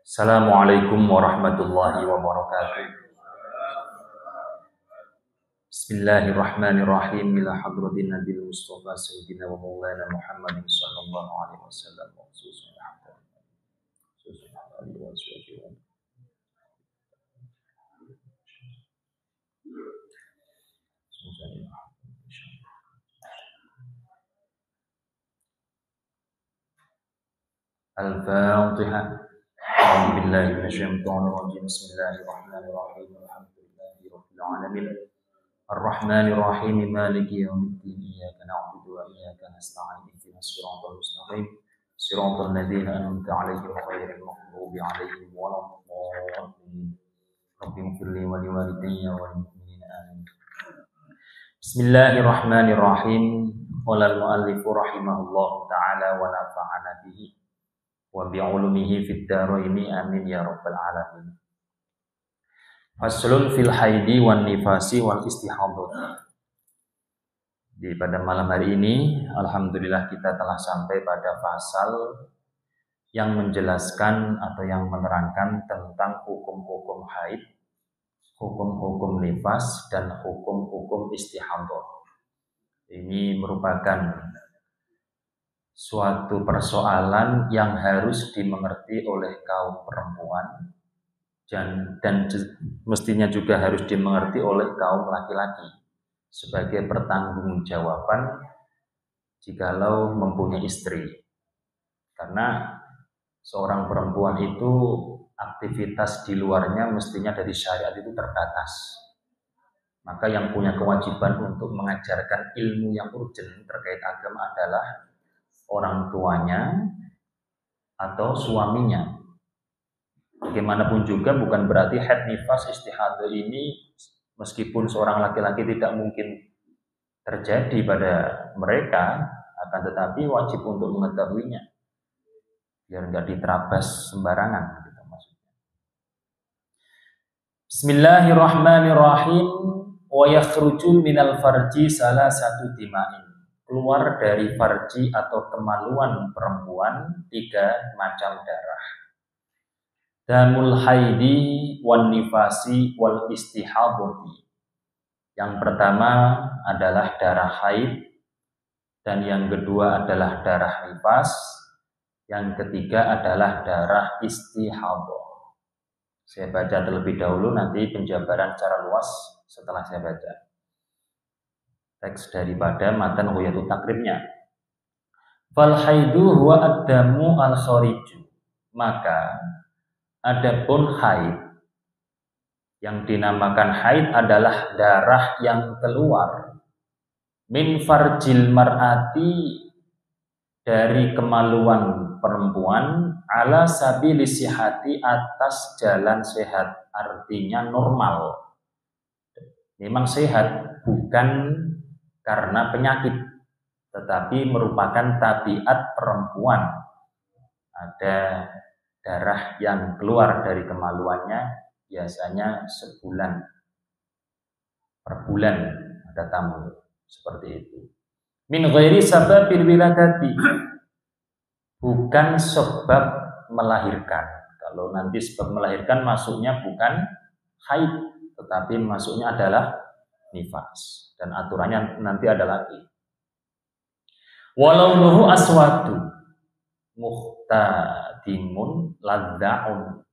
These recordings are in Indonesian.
Assalamualaikum warahmatullahi wabarakatuh. Bismillahirrahmanirrahim. Ila hadratin Nabil Mustafa Sayyidina wa Maulana Muhammadin sallallahu alaihi wasallam wa Al-Fatihah. A'udzubillahi minasyaitonir rajim. Bismillahirrahmanirrahim. Alhamdulillahirabbil alamin. Ar-Rahmanir Rahim. Maliki yaumiddin. Iyyaka na'budu wa iyyaka nasta'in. Ihdinas siratal mustaqim. Siratal ladzina an'amta 'alaihim ghairil maghdubi 'alaihim waladdallin. Rabbi ighfirli wa liwalidayya wa lil mu'minina amin. Bismillahirrahmanirrahim. Qala al-mu'allifu rahimahullahu ta'ala wa nafa'ana bihi wa bi'ulumihi fid dharaini amin ya rabbal alamin. Faslun fil haidi wan nifasi wal istihadati. Pada malam hari ini alhamdulillah kita telah sampai pada pasal yang menjelaskan atau yang menerangkan tentang hukum-hukum haid, hukum-hukum nifas dan hukum-hukum istihadah. Ini merupakan suatu persoalan yang harus dimengerti oleh kaum perempuan dan mestinya juga harus dimengerti oleh kaum laki-laki sebagai pertanggungjawaban jikalau mempunyai istri. Karena seorang perempuan itu aktivitas di luarnya mestinya dari syariat itu terbatas. Maka yang punya kewajiban untuk mengajarkan ilmu yang urgent terkait agama adalah orang tuanya atau suaminya. Bagaimanapun juga bukan berarti haid, nifas, istihadah ini meskipun seorang laki-laki tidak mungkin terjadi pada mereka, akan tetapi wajib untuk mengetahuinya biar nggak diterabas sembarangan gitu maksudnya. Bismillahirrahmanirrahim. Wa yakhruju minal farji salah satu dima'in. Keluar dari farji atau kemaluan perempuan 3 macam darah. Damul haidi wan nifasi wal istihadati. Yang pertama adalah darah haid, dan yang kedua adalah darah nifas, yang ketiga adalah darah istihadah. Saya baca terlebih dahulu, nanti penjabaran secara luas setelah saya baca teks daripada matan Ghayatul Takribnya. Fal haidu huwa ad-damu al-khariju. Maka adapun haid, yang dinamakan haid adalah darah yang keluar min farjil mar'ati, dari kemaluan perempuan, ala sabili sihati, atas jalan sehat, artinya normal. Memang sehat, bukan karena penyakit, tetapi merupakan tabiat perempuan. Ada darah yang keluar dari kemaluannya, biasanya sebulan per bulan ada tamu seperti itu. Min ghairi sababil wiladati, bukan sebab melahirkan. Kalau nanti sebab melahirkan masuknya bukan haid, tetapi masuknya adalah nifas, dan aturannya nanti ada lagi. Walaunuhu aswadu muhtadimun laddaun.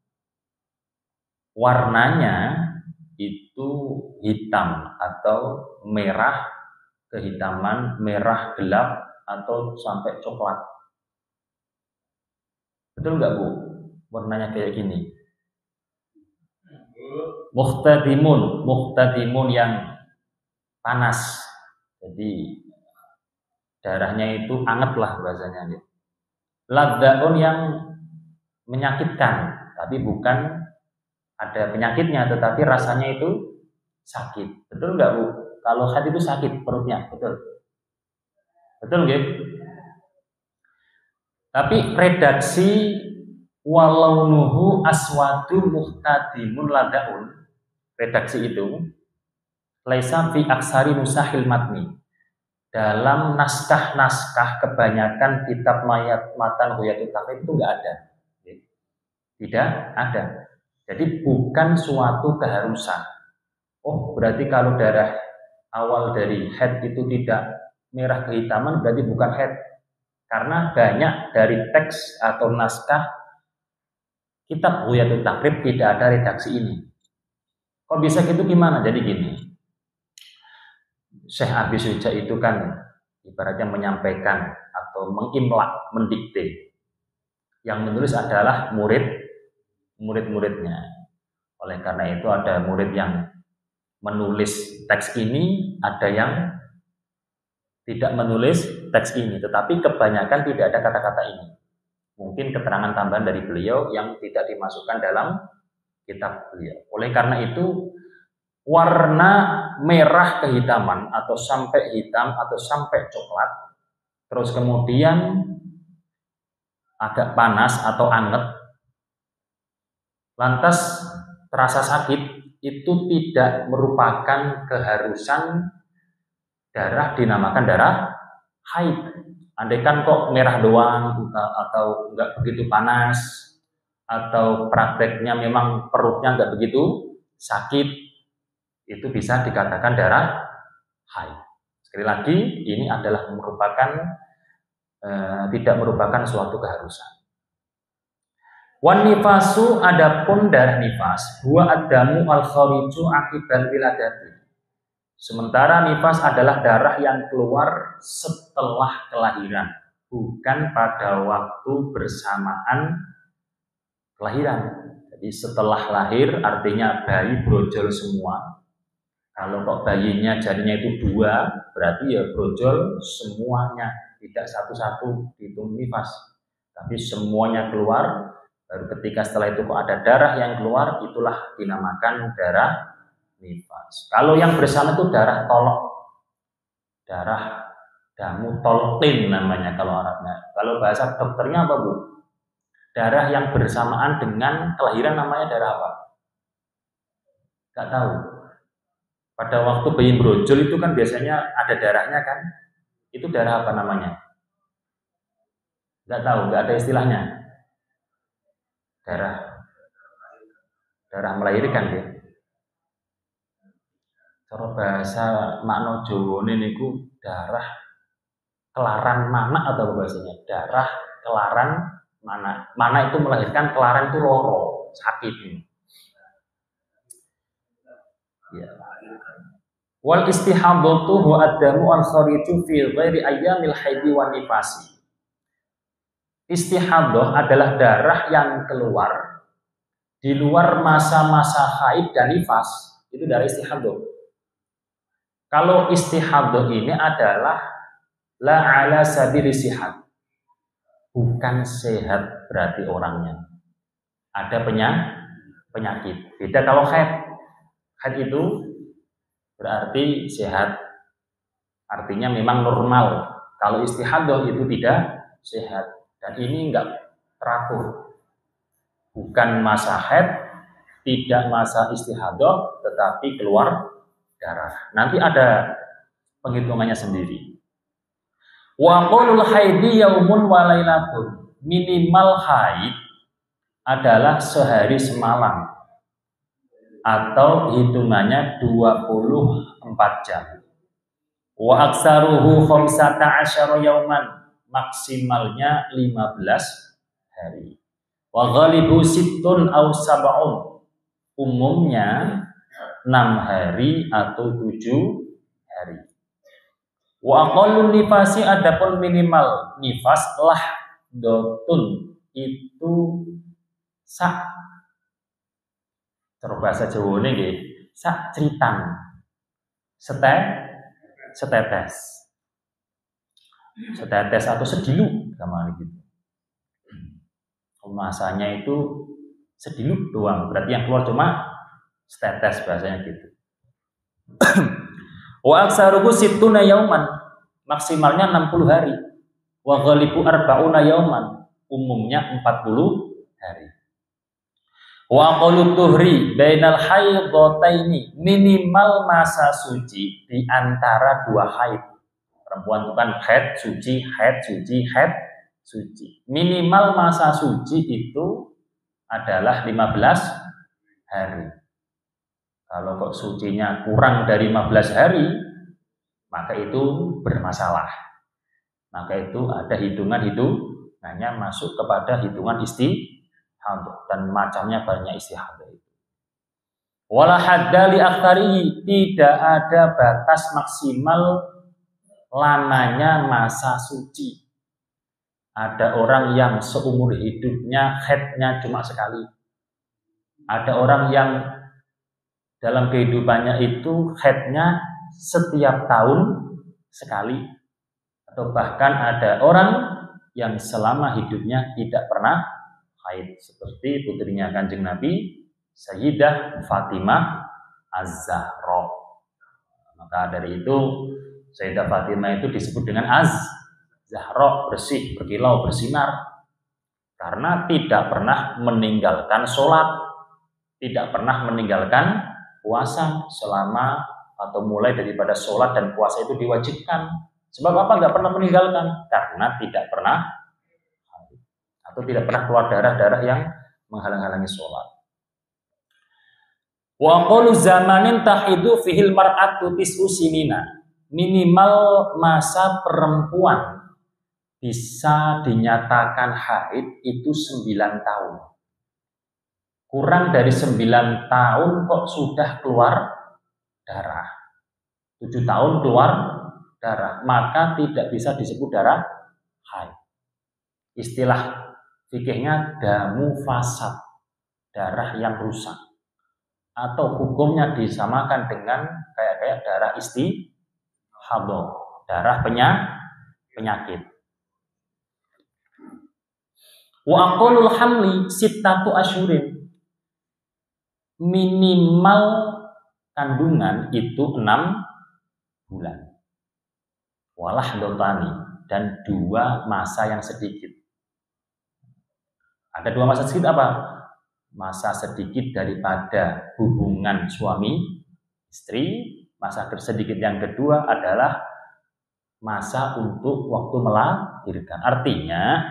Warnanya itu hitam atau merah, kehitaman, merah gelap atau sampai coklat. Betul nggak Bu? Warnanya kayak gini. Muhtadimun yang panas. Jadi darahnya itu anget lah bahasanya. Laddaun yang menyakitkan, tapi bukan ada penyakitnya, tetapi rasanya itu sakit. Betul nggak Bu? Kalau haid itu sakit perutnya, betul? Betul nggak? Tapi redaksi walaunuhu aswadu muhtadimun laddaun, redaksi itu laisa fi aksari nusahil matni. Dalam naskah-naskah kebanyakan kitab mayat matan Ghayatul Taqrib itu enggak ada. Tidak ada. Jadi bukan suatu keharusan. Oh, berarti kalau darah awal dari haid itu tidak merah kehitaman berarti bukan haid. Karena banyak dari teks atau naskah kitab Ghayatul Taqrib tidak ada redaksi ini. Kok bisa gitu gimana? Jadi gini. Syekh Abi Suja itu kan ibaratnya menyampaikan atau mengimlak, mendikte. Yang menulis adalah murid-muridnya. Oleh karena itu ada murid yang menulis teks ini, ada yang tidak menulis teks ini. Tetapi kebanyakan tidak ada kata-kata ini. Mungkin keterangan tambahan dari beliau yang tidak dimasukkan dalam kitab beliau. Oleh karena itu warna merah kehitaman atau sampai hitam atau sampai coklat, terus kemudian agak panas atau anget, lantas terasa sakit, itu tidak merupakan keharusan darah dinamakan darah haid. Andaikan kok merah doang atau enggak begitu panas atau prakteknya memang perutnya enggak begitu sakit, itu bisa dikatakan darah haid. Sekali lagi, ini adalah tidak merupakan suatu keharusan. Wan nifasu, adapun darah nifas, huwa adamu al khariju akibal wiladati. Sementara nifas adalah darah yang keluar setelah kelahiran, bukan pada waktu bersamaan kelahiran. Jadi setelah lahir artinya bayi brojol semua. Kalau kok bayinya jarinya itu 2, berarti ya brojol semuanya, tidak satu-satu dihitung nifas, tapi semuanya keluar. Baru ketika setelah itu kok ada darah yang keluar, itulah dinamakan darah nifas. Kalau yang bersama itu darah tolok, darah damu toltin namanya kalau Arabnya. Kalau bahasa dokternya apa Bu? Darah yang bersamaan dengan kelahiran namanya darah apa? Gak tahu. Pada waktu bayi brojol itu kan biasanya ada darahnya kan? Itu darah apa namanya? Gak tahu, gak ada istilahnya. Darah melahirkan ya. Cara bahasa makna Jawane niku darah kelaran mana atau bahasanya? Darah kelaran mana? Mana itu melahirkan, kelaran itu loro, sakit ini. Ya. Wal istihadatu huwa adamu al khariju fi ghairi ayyamil haidi wan nifasi. Istihadah adalah darah yang keluar di luar masa-masa haid dan nifas. Itu darah istihadah. Kalau istihadah ini adalah la ala sabili sihat. Bukan sehat berarti orangnya. Ada penyakit. Beda kalau haid. Haid itu berarti sehat. Artinya memang normal. Kalau istihadah itu tidak sehat. Dan ini enggak teratur. Bukan masa haid, tidak masa istihadah, tetapi keluar darah. Nanti ada penghitungannya sendiri. Wa qulul haidi yaumun wa lailatun. Minimal haid adalah sehari semalam atau hitungannya 24 jam. Wa aksaruhu 15 yauman. Maksimalnya 15 hari. Wa ghalibu sittun aw sab'un. Umumnya 6 hari atau 7 hari. Wa aqallun nifasi, adapun minimal nifas lah dotun itu sak. Cara bahasa Jawane nggih, sak critan. Setetes atau sedilu gamane gitu. Masanya itu sedilu doang, berarti yang keluar cuma setetes bahasanya gitu. Wa aksaruhu sittuna yauman, maksimalnya 60 hari. Wa ghalibu arba'una yauman, umumnya 40 hari. Wa qalu tuhri bainal haidataini, minimal masa suci di antara dua haid. Perempuan itu kan haid suci, haid suci, haid suci. Minimal masa suci itu adalah 15 hari. Kalau kok sucinya kurang dari 15 hari, maka itu bermasalah. Maka itu ada hitungannya masuk kepada hitungan istihadah, dan macamnya banyak istihadah itu. Wala hadda li aktsari, tidak ada batas maksimal lamanya masa suci. Ada orang yang seumur hidupnya haidnya cuma sekali. Ada orang yang dalam kehidupannya itu haidnya setiap tahun sekali. Atau bahkan ada orang yang selama hidupnya tidak pernah haid, seperti putrinya Kanjeng Nabi Sayyidah Fatimah Az-Zahra. Maka dari itu Sayyidah Fatimah itu disebut dengan Az-Zahra, bersih, berkilau, bersinar, karena tidak pernah meninggalkan sholat, tidak pernah meninggalkan puasa selama atau mulai daripada sholat dan puasa itu diwajibkan. Sebab apa nggak pernah meninggalkan? Karena tidak pernah atau tidak pernah keluar darah-darah yang menghalang-halangi sholat. Wa qalu zamanin tahidu fihil mar'atu tis'u sinina, minimal masa perempuan bisa dinyatakan haid itu 9 tahun. Kurang dari 9 tahun kok sudah keluar darah. 7 tahun keluar darah, maka tidak bisa disebut darah haid. Istilah fikihnya damu fasad, darah yang rusak, atau hukumnya disamakan dengan kayak darah istihadah, darah penyakit. Wa aqallul hamli sittatu asyhurin, minimal kandungan itu 6 bulan. Walah dotani, dan 2 masa yang sedikit. Ada 2 masa sedikit apa? Masa sedikit daripada hubungan suami istri. Masa sedikit yang kedua adalah masa untuk waktu melahirkan. Artinya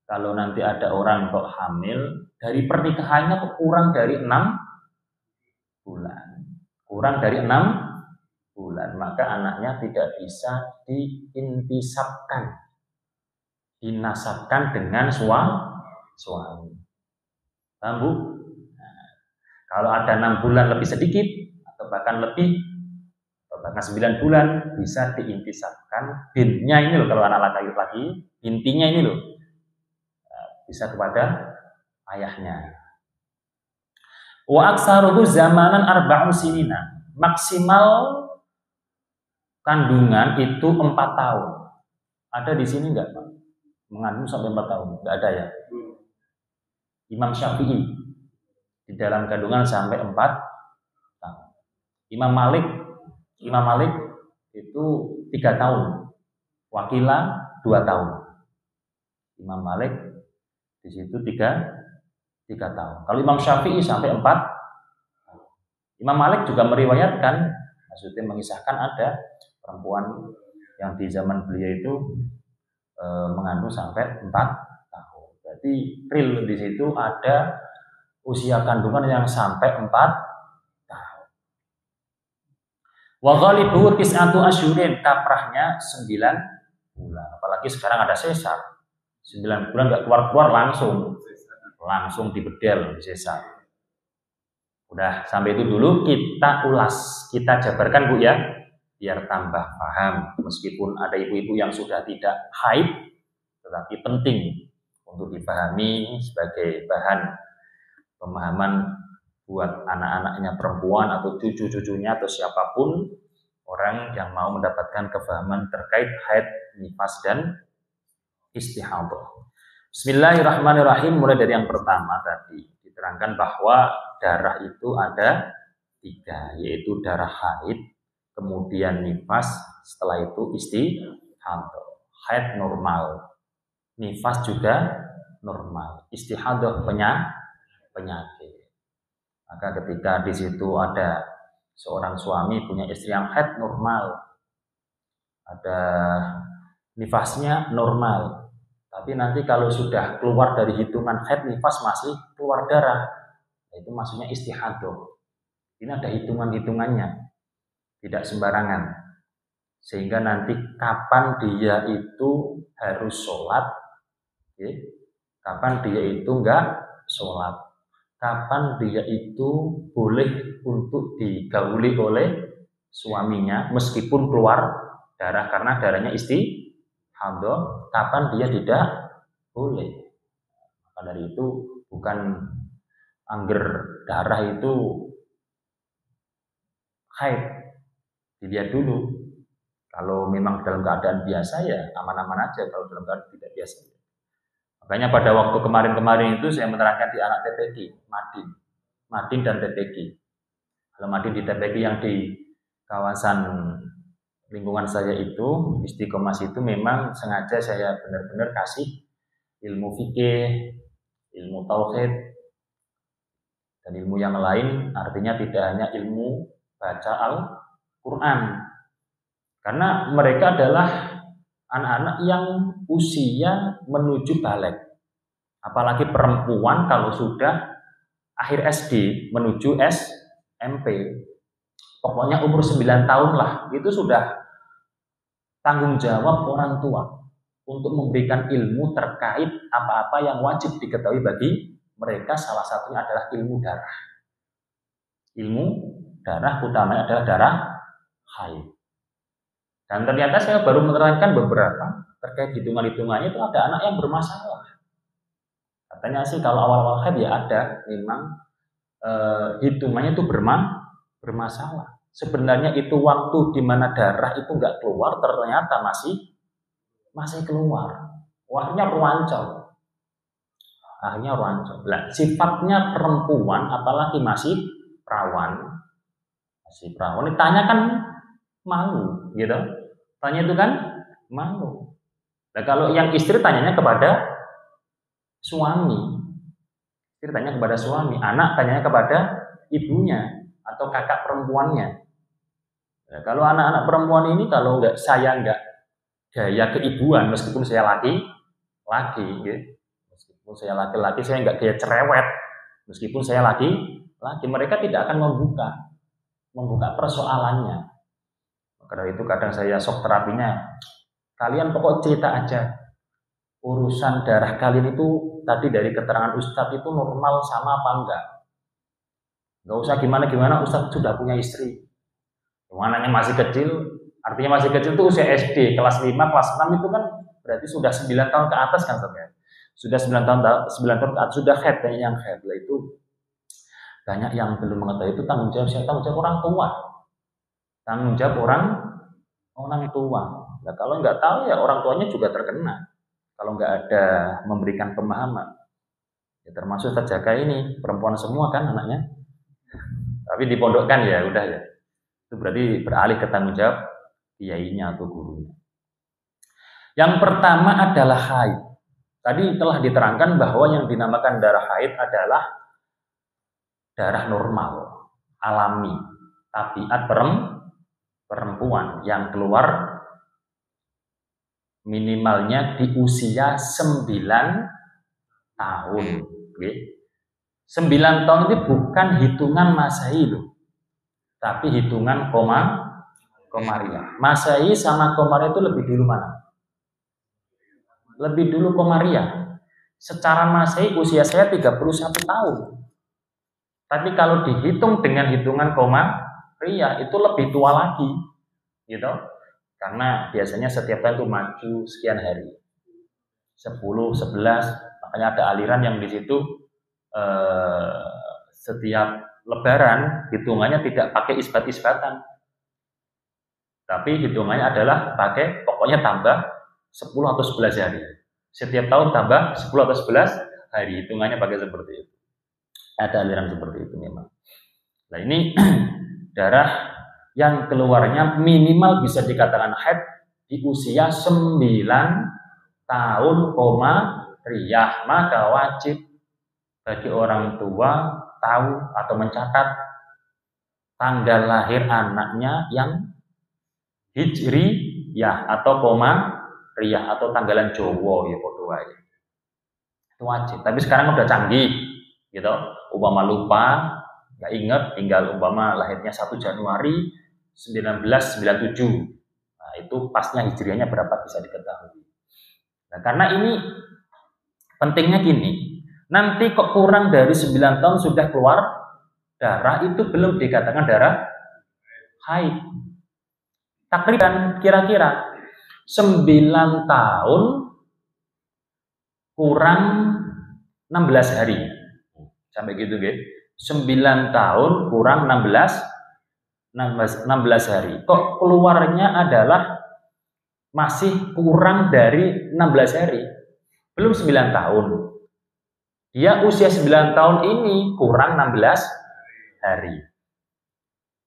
kalau nanti ada orang kok hamil, dari pernikahannya kok kurang dari 6 bulan. Kurang dari 6 bulan, maka anaknya tidak bisa diintisabkan, dinasabkan dengan suami. Paham, Bu? Nah, kalau ada 6 bulan lebih sedikit, atau bahkan lebih, atau bahkan 9 bulan, bisa diintisabkan binnya ini loh, kalau anak laki-laki, intinya ini loh, bisa kepada ayahnya. Wa aksaruhu zamanan arba'u sinina, maksimal kandungan itu 4 tahun. Ada di sini enggak, Pak? Mengandung sampai 4 tahun? Enggak ada ya? Imam Syafi'i di dalam kandungan sampai 4 tahun. Imam Malik itu 3 tahun. Wakilah 2 tahun. Imam Malik di situ 3 tahun. Kalau Imam Syafi'i sampai 4 tahun. Imam Malik juga meriwayatkan, maksudnya mengisahkan ada perempuan yang di zaman beliau itu mengandung sampai 4 tahun. Jadi real di situ ada usia kandungan yang sampai 4 tahun. Wa ghalibu tis'atu asyhurin, kaprahnya 9 bulan. Apalagi sekarang ada sesar. 9 bulan enggak keluar-keluar langsung dibedel, disesar. Udah, sampai itu dulu kita ulas, kita jabarkan, Bu ya, biar tambah paham. Meskipun ada ibu-ibu yang sudah tidak haid, tetapi penting untuk dipahami sebagai bahan pemahaman buat anak-anaknya perempuan atau cucu-cucunya atau siapapun orang yang mau mendapatkan kefahaman terkait haid, nifas, dan istihadah. Bismillahirrahmanirrahim. Mulai dari yang pertama tadi diterangkan bahwa darah itu ada 3, yaitu darah haid, kemudian nifas, setelah itu istihadah. Haid normal, nifas juga normal, istihadah penyakit. Maka ketika di situ ada seorang suami punya istri yang haid normal, ada nifasnya normal, tapi nanti kalau sudah keluar dari hitungan haid nifas masih keluar darah, itu maksudnya istihadah. Ini ada hitungan-hitungannya, tidak sembarangan. Sehingga nanti kapan dia itu harus sholat, kapan dia itu enggak sholat, kapan dia itu boleh untuk digauli oleh suaminya meskipun keluar darah karena darahnya istihadah, kapan dia tidak boleh. Maka dari itu bukan angger darah itu haid, dilihat dulu. Kalau memang dalam keadaan biasa ya aman-aman aja, kalau dalam keadaan tidak biasa. Makanya pada waktu kemarin-kemarin itu saya menerangkan di anak TPG, Madin dan TPG. Kalau Madin di TPG yang di kawasan lingkungan saya itu, Istiqomah itu memang sengaja saya benar-benar kasih ilmu fikih, ilmu tauhid, dan ilmu yang lain, artinya tidak hanya ilmu baca Al-Quran. Karena mereka adalah anak-anak yang usia menuju balik. Apalagi perempuan kalau sudah akhir SD menuju SMP. Pokoknya umur 9 tahun lah, itu sudah tanggung jawab orang tua untuk memberikan ilmu terkait apa-apa yang wajib diketahui bagi mereka. Salah satunya adalah ilmu darah. Ilmu darah utamanya adalah darah haid. Dan ternyata saya baru menerangkan beberapa terkait hitungan-hitungannya, itu ada anak yang bermasalah. Katanya sih kalau awal-awal haid ya ada memang hitungannya itu bermasalah. Sebenarnya itu waktu di mana darah itu nggak keluar, ternyata masih keluar. Akhirnya ruancol. Nah, sifatnya perempuan apalagi masih perawan, ditanya kan malu, gitu. Tanya itu kan malu. Nah, kalau yang istri tanyanya kepada suami, anak tanyanya kepada ibunya atau kakak perempuannya. Nah, kalau anak-anak perempuan ini kalau saya nggak gaya keibuan, meskipun saya laki, gitu. Meskipun saya laki-laki, saya nggak gaya cerewet. Meskipun saya laki, mereka tidak akan membuka persoalannya. Karena itu kadang saya shock terapinya, kalian pokok cerita aja. Urusan darah kalian itu tadi dari keterangan Ustadz itu normal sama apa enggak. Enggak usah gimana-gimana, Ustadz sudah punya istri. Anaknya masih kecil, artinya masih kecil itu usia SD, kelas 5, kelas 6 itu kan berarti sudah 9 tahun ke atas kan sebenarnya. Sudah 9 tahun ke atas, sudah haid, banyak yang haid. Itu banyak yang belum mengetahui itu tanggung jawab siapa? Tanggung jawab orang tua. Tanggung jawab orang tua. Nah, kalau nggak tahu ya orang tuanya juga terkena. Kalau nggak ada memberikan pemahaman, ya termasuk terjaga ini perempuan semua kan anaknya. Tapi dipondokkan ya udah ya. Itu berarti beralih ke tanggung jawab kiainya atau gurunya. Yang pertama adalah haid. Tadi telah diterangkan bahwa yang dinamakan darah haid adalah darah normal, alami, tabiat perempuan yang keluar minimalnya di usia 9 tahun. 9 tahun itu bukan hitungan Masehi loh, tapi hitungan Komariah. Masehi sama Komariah itu lebih dulu mana? Lebih dulu Komariah. Secara Masehi usia saya 31 tahun. Tapi kalau dihitung dengan hitungan Komariah itu lebih tua lagi, gitu. Karena biasanya setiap tahun itu maju sekian hari, 10, 11, makanya ada aliran yang di situ setiap Lebaran hitungannya tidak pakai isbat-isbatan, tapi hitungannya adalah pakai pokoknya tambah 10 atau 11 hari. Setiap tahun tambah 10 atau 11 hari, hitungannya pakai seperti itu. Ada aliran seperti itu memang. Nah ini darah yang keluarnya minimal bisa dikatakan haid di usia 9 tahun, riyah. Maka wajib bagi orang tua tahu atau mencatat tanggal lahir anaknya yang hijriyah atau Riyah atau tanggalan Jawa ya padha wae. Itu wajib. Tapi sekarang udah canggih gitu. Umpama lupa, nggak inget, tinggal umpama lahirnya 1 Januari 1997. Nah, itu pasnya hijriahnya berapa bisa diketahui. Nah, karena ini pentingnya gini. Nanti kok kurang dari 9 tahun sudah keluar darah, itu belum dikatakan darah haid. Takriban kira-kira 9 tahun kurang 16 hari. Sampai gitu nggih. 9 tahun kurang 16 hari. Kok keluarnya adalah masih kurang dari 16 hari. Belum 9 tahun. Dia usia 9 tahun ini kurang 16 hari.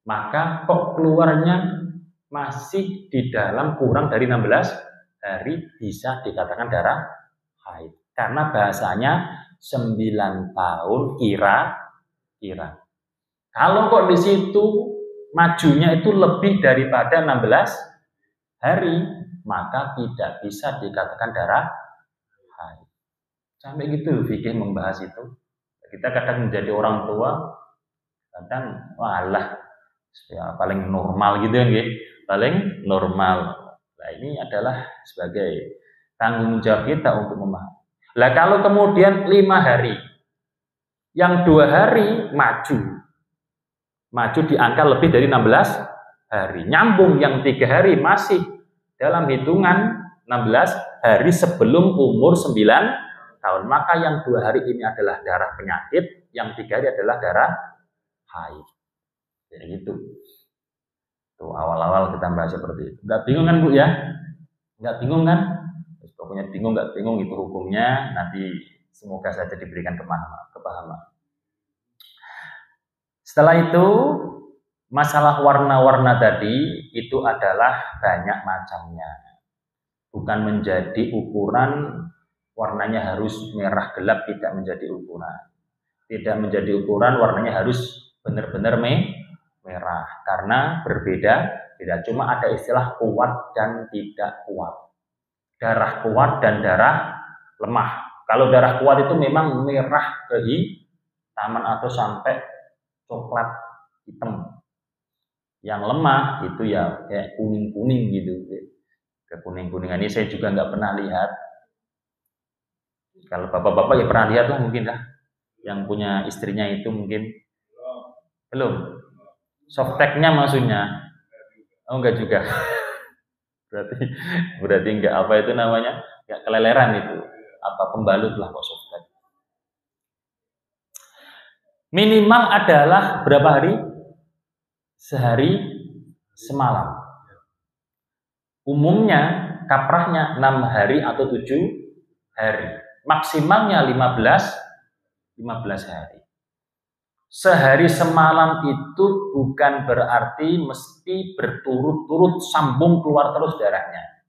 Maka kok keluarnya masih di dalam kurang dari 16 hari bisa dikatakan darah haid. Karena bahasanya 9 tahun kira-kira. Kalau kok di situ majunya itu lebih daripada 16 hari, maka tidak bisa dikatakan darah haid. Sampai gitu fikih membahas itu. Kita kadang menjadi orang tua, kadang walah ya, paling normal gitu kan, paling normal. Nah, ini adalah sebagai tanggung jawab kita untuk memahami. Lah kalau kemudian 5 hari, yang 2 hari maju di angka lebih dari 16 hari, nyambung yang 3 hari masih dalam hitungan 16 hari sebelum umur 9 tahun, maka yang 2 hari ini adalah darah penyakit, yang 3 hari adalah darah haid. Jadi gitu. Tuh awal-awal kita bahas seperti itu. Nggak bingung kan Bu ya? Nggak bingung kan? Pokoknya bingung nggak bingung itu hukumnya, nanti semoga saja diberikan kepahaman. Setelah itu masalah warna-warna tadi itu adalah banyak macamnya. Bukan menjadi ukuran warnanya harus merah gelap, tidak menjadi ukuran. Tidak menjadi ukuran warnanya harus benar-benar merah, karena berbeda. Tidak cuma ada istilah kuat dan tidak kuat. Darah kuat dan darah lemah. Kalau darah kuat itu memang merah kehitaman atau sampai coklat hitam. Yang lemah itu ya kayak kuning-kuning gitu. Kekuning-kuningan ini saya juga nggak pernah lihat. Kalau bapak-bapak ya pernah lihat lah mungkin lah. Yang punya istrinya itu mungkin belum. Softteknya maksudnya. Oh enggak juga. Berarti enggak apa itu namanya? Enggak keleleran itu. Apa pembalut lah kok softtek. Minimal adalah berapa hari? Sehari semalam. Umumnya kaprahnya 6 hari atau 7 hari. Maksimalnya 15 hari. Sehari semalam itu bukan berarti mesti berturut-turut sambung keluar terus darahnya.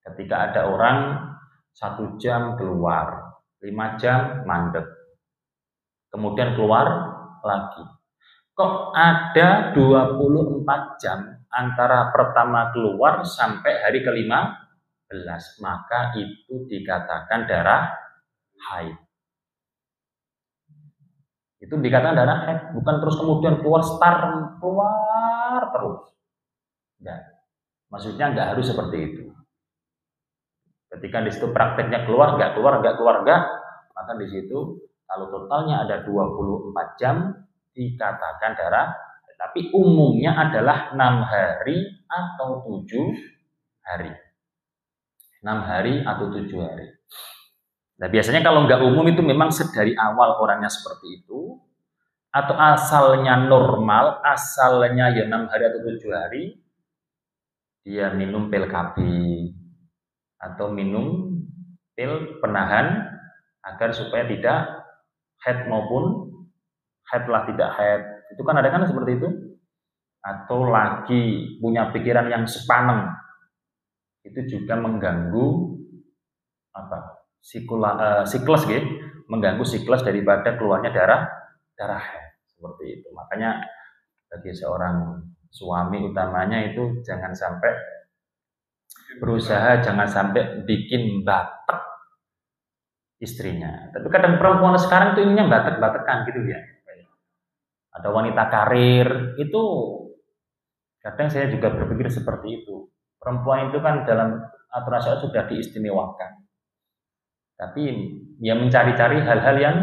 Ketika ada orang 1 jam keluar, 5 jam mandek, kemudian keluar lagi. Kok ada 24 jam antara pertama keluar sampai hari ke-15, maka itu dikatakan darah haid. Itu dikatakan darah haid, bukan terus kemudian keluar terus. Enggak. Maksudnya enggak harus seperti itu. Ketika di situ prakteknya keluar, maka di situ kalau totalnya ada 24 jam dikatakan darah, tapi umumnya adalah 6 hari atau 7 hari. 6 hari atau 7 hari. Nah biasanya kalau nggak umum itu memang dari awal orangnya seperti itu, atau asalnya normal, asalnya ya 6 hari atau 7 hari, dia minum pil KB atau minum pil penahan agar supaya tidak haid maupun haid lah tidak haid. Itu kan ada kan seperti itu. Atau lagi punya pikiran yang sepaneng, itu juga mengganggu siklus gitu, mengganggu siklus daripada keluarnya darah darah haid seperti itu. Makanya bagi seorang suami utamanya itu jangan sampai berusaha jangan sampai bikin batek istrinya. Tapi kadang perempuan sekarang tuh ininya batek-batekan gitu ya. Ada wanita karir itu kadang saya juga berpikir seperti itu. Perempuan itu kan dalam aturan syariat sudah diistimewakan. Tapi ya mencari-cari hal-hal yang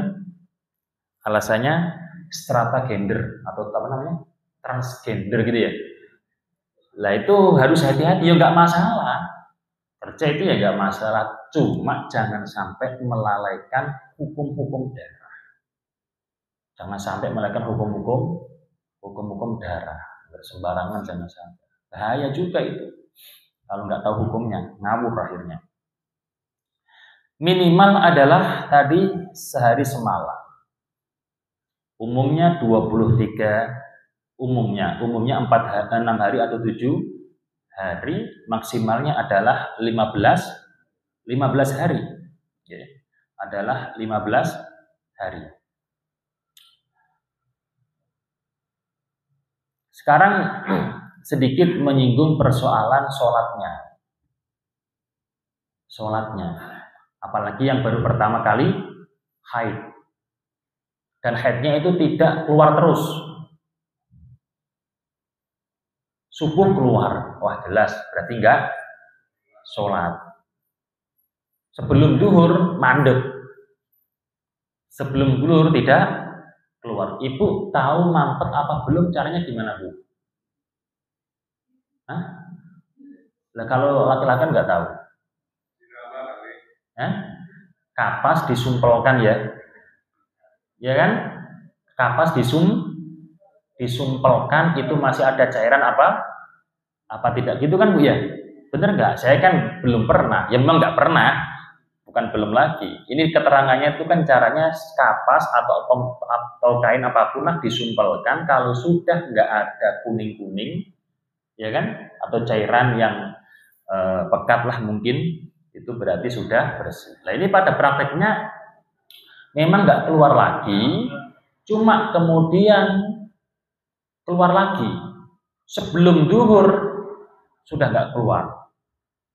alasannya strata gender atau apa namanya transgender gitu ya. Lah itu harus hati-hati ya nggak masalah. Kerja itu ya nggak masalah. Cuma jangan sampai melalaikan hukum-hukum darah. Jangan sampai melalaikan hukum-hukum darah. Sembarangan jangan sampai. Bahaya juga itu. Kalau nggak tahu hukumnya, ngawur akhirnya. Minimal adalah tadi sehari semalam. Umumnya 23, umumnya 6 hari atau 7 hari, maksimalnya adalah 15 hari. Ya, adalah 15 hari. Sekarang sedikit menyinggung persoalan sholatnya. Apalagi yang baru pertama kali haid. Dan haidnya itu tidak keluar terus. Subuh keluar, wah jelas, berarti enggak sholat. Sebelum duhur mandek. Sebelum duhur tidak keluar. Ibu tahu mampet apa belum? Caranya gimana, Bu? Hah? Nah, kalau laki-laki nggak tahu. Kapas disumpelkan ya. Ya kan? Kapas disumpelkan itu masih ada cairan apa tidak gitu kan Bu ya? Bener nggak? Saya kan belum pernah. Ya memang nggak pernah. Bukan belum lagi. Ini keterangannya itu kan caranya kapas atau kain apapun lah disumpelkan. Kalau sudah nggak ada kuning-kuning, ya kan? Atau cairan yang pekat lah mungkin, itu berarti sudah bersih. Nah ini pada prakteknya memang nggak keluar lagi, cuma kemudian keluar lagi. Sebelum duhur sudah nggak keluar,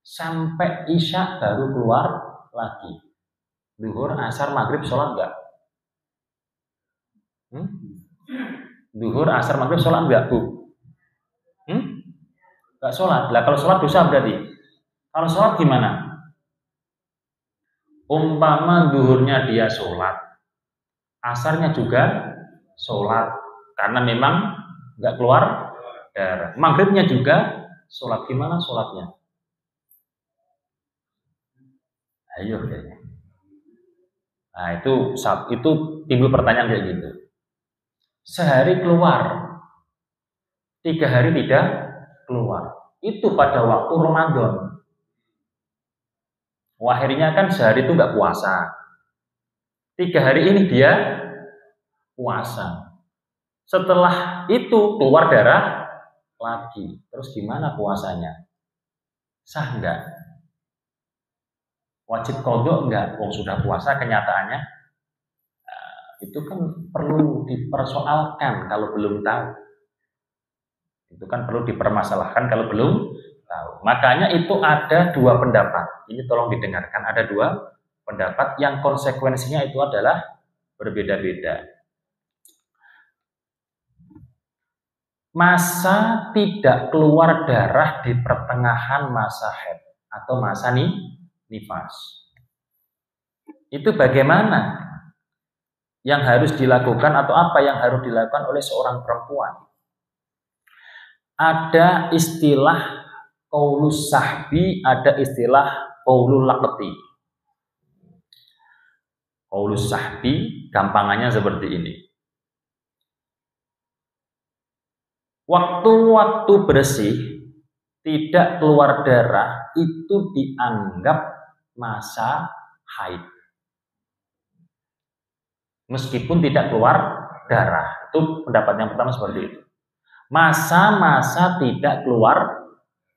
sampai isya baru keluar lagi. Duhur, asar, maghrib, sholat nggak? Duhur, asar, maghrib, sholat nggak Bu? Nggak sholat. Lah kalau sholat dosa berarti. Kalau sholat gimana? Umpama duhurnya dia sholat, asarnya juga sholat, karena memang nggak keluar darah. Maghribnya juga sholat, gimana sholatnya? Ayo kayaknya. Nah itu timbul pertanyaan kayak gitu. Sehari keluar, 3 hari tidak keluar. Itu pada waktu Ramadan. Akhirnya kan sehari itu nggak puasa. 3 hari ini dia puasa. Setelah itu keluar darah lagi. Terus gimana puasanya? Sah nggak? Wajib qadha nggak? Wong sudah puasa kenyataannya. Nah, itu kan perlu dipersoalkan kalau belum tahu. Itu kan perlu dipermasalahkan kalau belum tahu. Makanya itu ada 2 pendapat. Ini tolong didengarkan. Ada 2 pendapat yang konsekuensinya itu adalah berbeda-beda. Masa tidak keluar darah di pertengahan masa haid atau masa nifas. Itu bagaimana yang harus dilakukan atau apa yang harus dilakukan oleh seorang perempuan? Ada istilah qaulus sahbi, ada istilah qaulul laqti. Qaulus sahbi gampangannya seperti ini. Waktu-waktu bersih tidak keluar darah itu dianggap masa haid. Meskipun tidak keluar darah. Itu pendapat yang pertama seperti itu. Masa-masa tidak keluar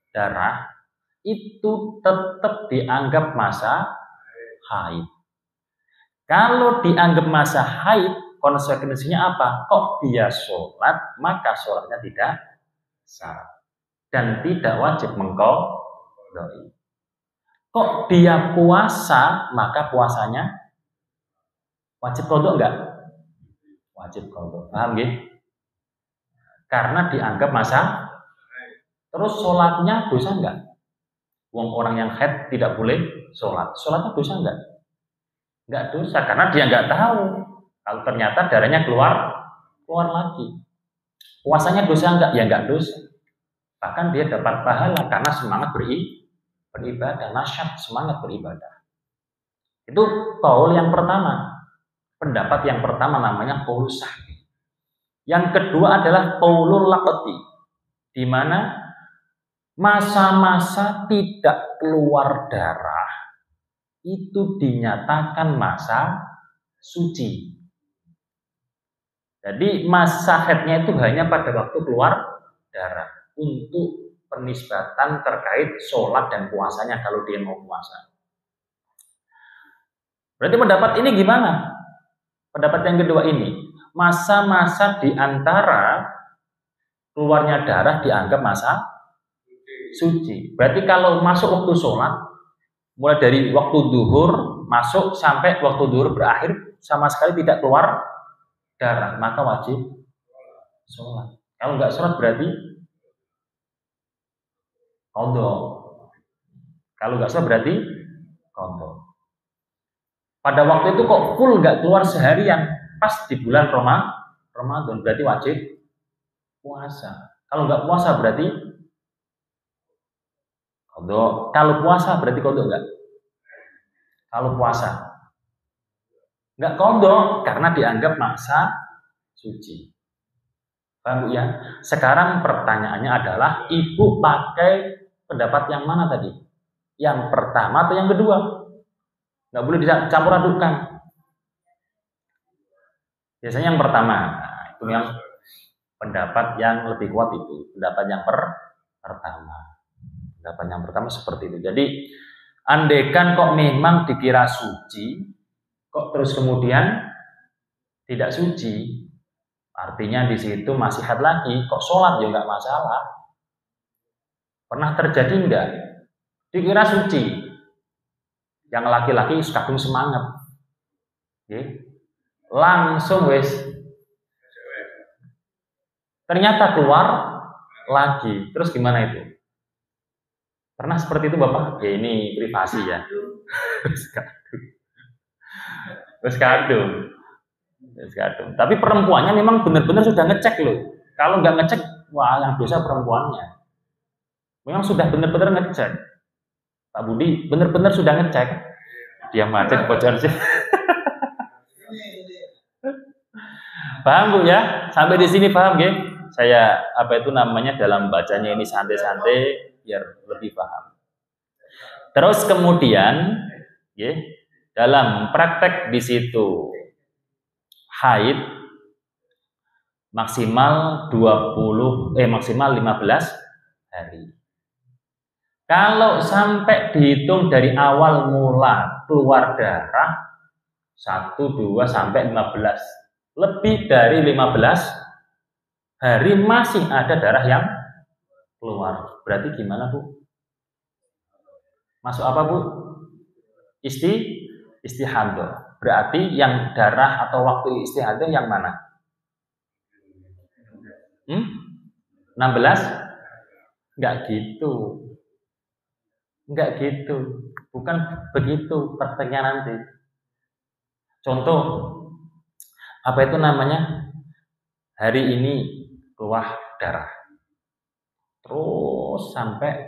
darah itu tetap dianggap masa haid. Kalau dianggap masa haid, konsekuensinya apa? Kok dia sholat, maka sholatnya tidak sah dan tidak wajib mengqadai. Kok dia puasa, maka puasanya wajib qadha enggak? Wajib qadha. Paham nggih? Karena dianggap masa. Terus sholatnya dosa enggak? Wong orang yang haid tidak boleh sholat. Sholatnya dosa enggak? Enggak dosa karena dia enggak tahu kalau ternyata darahnya keluar lagi. Puasanya dosa enggak? Ya enggak dosa. Bahkan dia dapat pahala karena semangat beribadah, nasyat semangat beribadah. Itu qaul yang pertama. Pendapat yang pertama namanya qaul sahih. Yang kedua adalah qaulul laqti, di mana masa-masa tidak keluar darah itu dinyatakan masa suci. Jadi masa haidnya itu hanya pada waktu keluar darah untuk penisbatan terkait sholat dan puasanya kalau dia mau puasa. Berarti pendapat ini gimana? Pendapat yang kedua ini, masa-masa di antara keluarnya darah dianggap masa suci. Berarti kalau masuk waktu sholat, mulai dari waktu duhur masuk sampai waktu duhur berakhir sama sekali tidak keluar darah, maka wajib sholat. Kalau nggak sholat berarti qadha. Kalau nggak sholat berarti qadha. Pada waktu itu kok full nggak keluar seharian, pas di bulan Ramadan berarti wajib puasa. Kalau nggak puasa berarti qadha. Kalau puasa berarti qadha enggak? Kalau puasa enggak qadha karena dianggap masa suci. Paham Bu ya? Sekarang pertanyaannya adalah Ibu pakai pendapat yang mana tadi? Yang pertama atau yang kedua? Enggak boleh dicampur adukkan. Biasanya yang pertama. Nah, itu yang pendapat yang lebih kuat itu. Pendapat yang pertama. Pendapat yang pertama seperti itu. Jadi, andaikan kok memang dikira suci, kok terus kemudian tidak suci, artinya di situ masih haid lagi, kok sholat ya nggak masalah. Pernah terjadi enggak? Dikira suci, yang laki-laki kadung semangat, langsung wes, ternyata keluar lagi, terus gimana itu? Pernah seperti itu Bapak? Ya ini privasi ya. Terus kadung. Tapi perempuannya memang benar-benar sudah ngecek loh. Kalau nggak ngecek, wah yang dosa perempuannya. Memang sudah benar-benar ngecek. Pak Budi benar-benar sudah ngecek. Dia macet bocor sih. Paham Bu ya? Sampai di sini paham ya? Saya dalam bacanya ini santai-santai biar lebih paham. Terus kemudian dalam praktek di situ haid maksimal 15 hari. Kalau sampai dihitung dari awal mula keluar darah 1, 2 sampai 15, lebih dari 15 hari masih ada darah yang keluar. Berarti gimana Bu? Masuk apa Bu? Istihadah. Berarti yang darah atau waktu istihadah yang mana? 16? Enggak gitu. Enggak gitu. Bukan begitu prakteknya nanti. Contoh, hari ini keluar darah. Terus sampai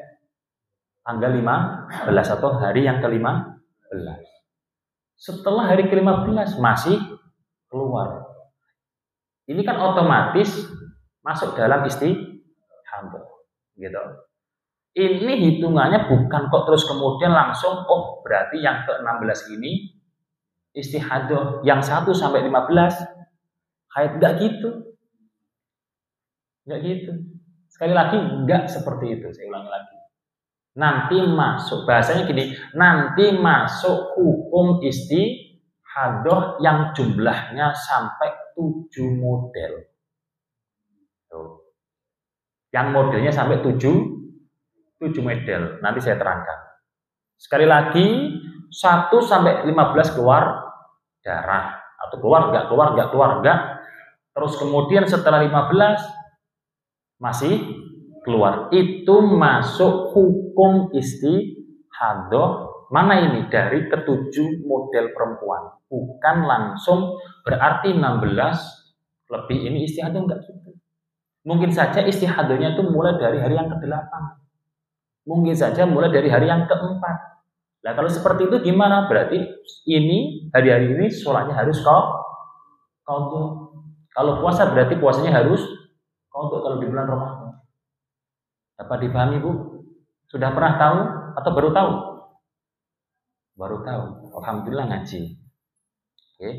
tanggal 15 atau hari yang ke-15. Setelah hari ke-15 masih keluar. Ini kan otomatis masuk dalam istihadah, gitu. Ini hitungannya bukan kok terus kemudian langsung berarti yang ke-16 ini istihadah, yang 1 sampai 15 haid, enggak gitu. Enggak gitu. Sekali lagi enggak seperti itu, saya ulangi lagi. Nanti masuk, bahasanya gini, nanti masuk hukum istihadah. hadoh yang jumlahnya sampai 7 model. Tuh. Yang modelnya sampai 7 model. Nanti saya terangkan. Sekali lagi, 1 sampai 15 keluar darah. Atau keluar, enggak. Terus kemudian setelah 15, masih keluar. Itu masuk hukum istihadah. Mana ini? Dari ketujuh model perempuan. Bukan langsung berarti 16 lebih ini istihadah, enggak gitu. Mungkin saja istihadahnya itu mulai dari hari yang ke-8. Mungkin saja mulai dari hari yang ke-4. Nah kalau seperti itu gimana? Berarti ini hari-hari ini sholatnya harus qadha. Kalau puasa berarti puasanya harus qadha kalau di bulan Ramadan. Dapat dipahami Bu? Sudah pernah tahu atau baru tahu? Baru tahu. Alhamdulillah ngaji. Oke.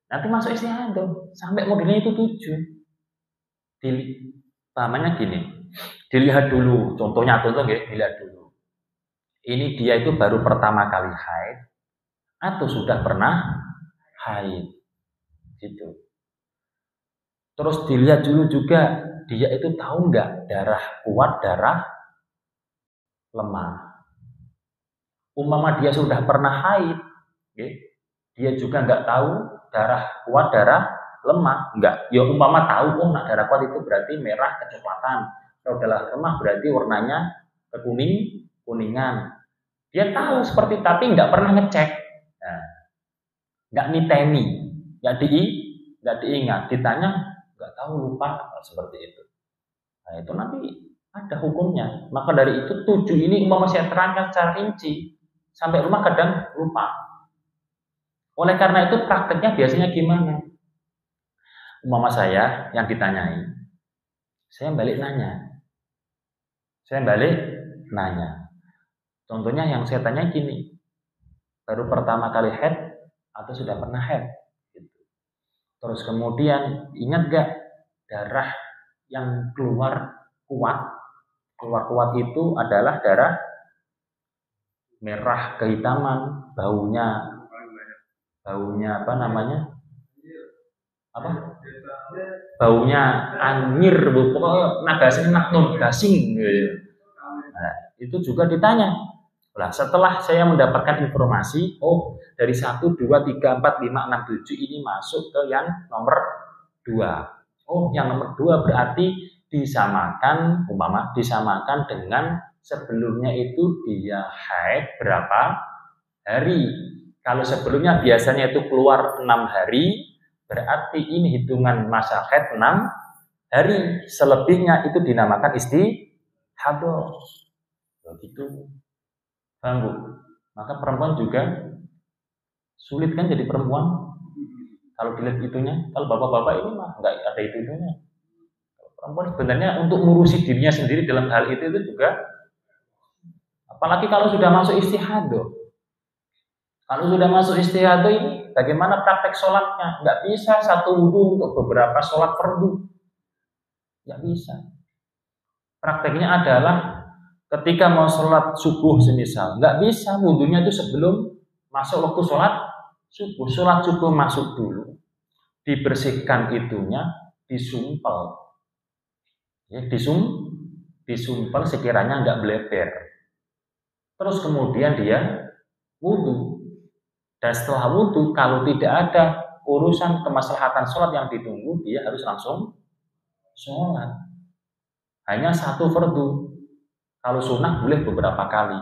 Nanti masuk istihadah sampai modelnya itu 7. Pahamnya gini, dilihat dulu, contohnya dilihat dulu. Ini dia itu baru pertama kali haid atau sudah pernah haid, gitu. Terus dilihat dulu juga dia itu tahu nggak darah kuat, darah lemah. Umpama dia sudah pernah haid, dia juga nggak tahu darah kuat, darah lemah, enggak. Ya umpama tahu, darah kuat itu berarti merah kecoklatan. Kalau darah lemah berarti warnanya kuningan. Dia tahu seperti tapi enggak pernah ngecek. Nah, enggak niteni, enggak diingat. Ditanya enggak tahu, lupa seperti itu. Nah, itu nanti ada hukumnya. Maka dari itu 7 ini umpama saya terangkan secara rinci. Sampai rumah kadang lupa. Oleh karena itu prakteknya biasanya gimana? Umpama saya yang ditanyai, saya balik nanya. Contohnya yang saya tanya gini, baru pertama kali haid atau sudah pernah haid? Gitu. Terus kemudian ingat gak darah yang keluar kuat itu adalah darah merah kehitaman, baunya apa namanya? Baunya anyir, pokoknya nagasing naknun gasing gitu. Nah, itu juga ditanya. Nah, setelah saya mendapatkan informasi, dari 1, 2, 3, 4, 5, 6, 7 ini masuk ke yang nomor 2. Yang nomor 2 berarti disamakan dengan sebelumnya itu dia haid berapa hari. Kalau sebelumnya biasanya itu keluar 6 hari, berarti ini hitungan masa haid 6 hari. Selebihnya itu dinamakan istihadah. Begitu. Paham Bu? Maka perempuan juga sulit kan jadi perempuan. Kalau dilihat itunya, kalau bapak-bapak ini mah enggak ada itunya. Perempuan sebenarnya untuk ngurusi dirinya sendiri dalam hal itu juga, apalagi kalau sudah masuk istihadah. Kalau sudah masuk istihadah ini, bagaimana praktek sholatnya? Nggak bisa satu wudu untuk beberapa sholat fardu. Nggak bisa. Prakteknya adalah ketika mau sholat subuh semisal, nggak bisa wudunya itu sebelum masuk waktu sholat subuh. Sholat subuh masuk dulu, dibersihkan itunya, disumpel. Ya, disumpel sekiranya nggak bleber. Terus kemudian dia wudu. Dan setelah wudu, kalau tidak ada urusan kemaslahatan sholat yang ditunggu, dia harus langsung sholat. Hanya 1 fardu. Kalau sunnah boleh beberapa kali.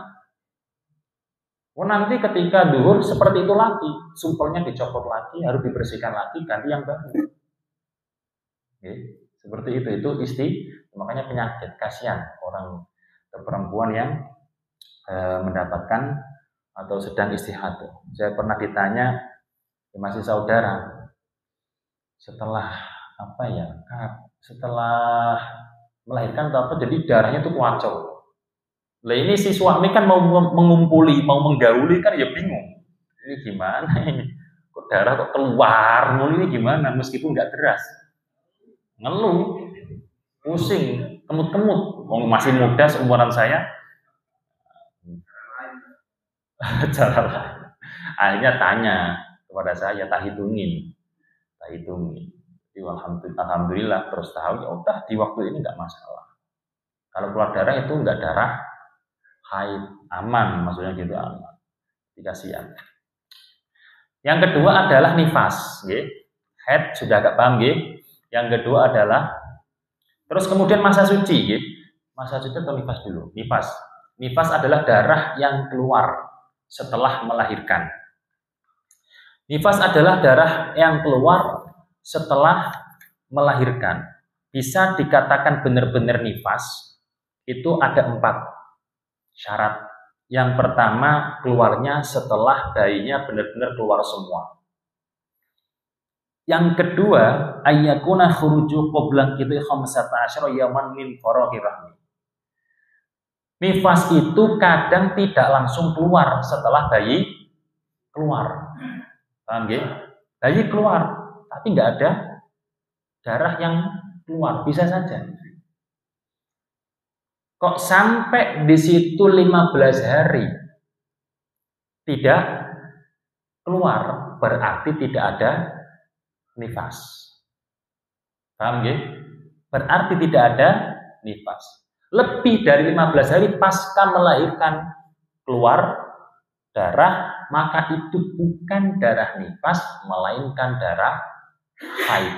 Nanti ketika duhur seperti itu lagi, sumpelnya dicopot lagi, harus dibersihkan lagi, ganti yang baru. Seperti itu makanya penyakit, kasihan orang perempuan yang mendapatkan atau sedang istihadah. Saya pernah ditanya, masih saudara, setelah melahirkan atau apa, jadi darahnya itu kuacau. Lah ini si suami kan mau mengumpuli, mau menggauli kan ya bingung. Ini gimana ini? Kok darah kok keluar mulu, ini gimana? Meskipun nggak deras, ngeluh, pusing, kemut-kemut. Masih muda seumuran saya. Akhirnya tanya kepada saya, tak hitungin. Jadi alhamdulillah terus tahu, ya udah di waktu ini nggak masalah. Kalau keluar darah itu nggak darah haid, aman, maksudnya gitu, aman. Dikasihan. Yang kedua adalah nifas, haid sudah agak paham, Yang kedua adalah terus kemudian masa suci, Masa suci atau nifas dulu? Nifas. Nifas adalah darah yang keluar setelah melahirkan. Nifas adalah darah yang keluar setelah melahirkan. Bisa dikatakan benar-benar nifas, itu ada 4 syarat. Yang pertama, keluarnya setelah bayinya benar-benar keluar semua. Yang kedua, ayyakuna khuruju qabla qidhi 15 yaman min faraghi rahmi. Nifas itu kadang tidak langsung keluar setelah bayi keluar. Paham, Bayi keluar, tapi nggak ada darah yang keluar, bisa saja. Kok sampai di situ 15 hari tidak keluar, berarti tidak ada nifas. Paham, Berarti tidak ada nifas. Lebih dari 15 hari pasca melahirkan keluar darah, maka itu bukan darah nifas, melainkan darah haid.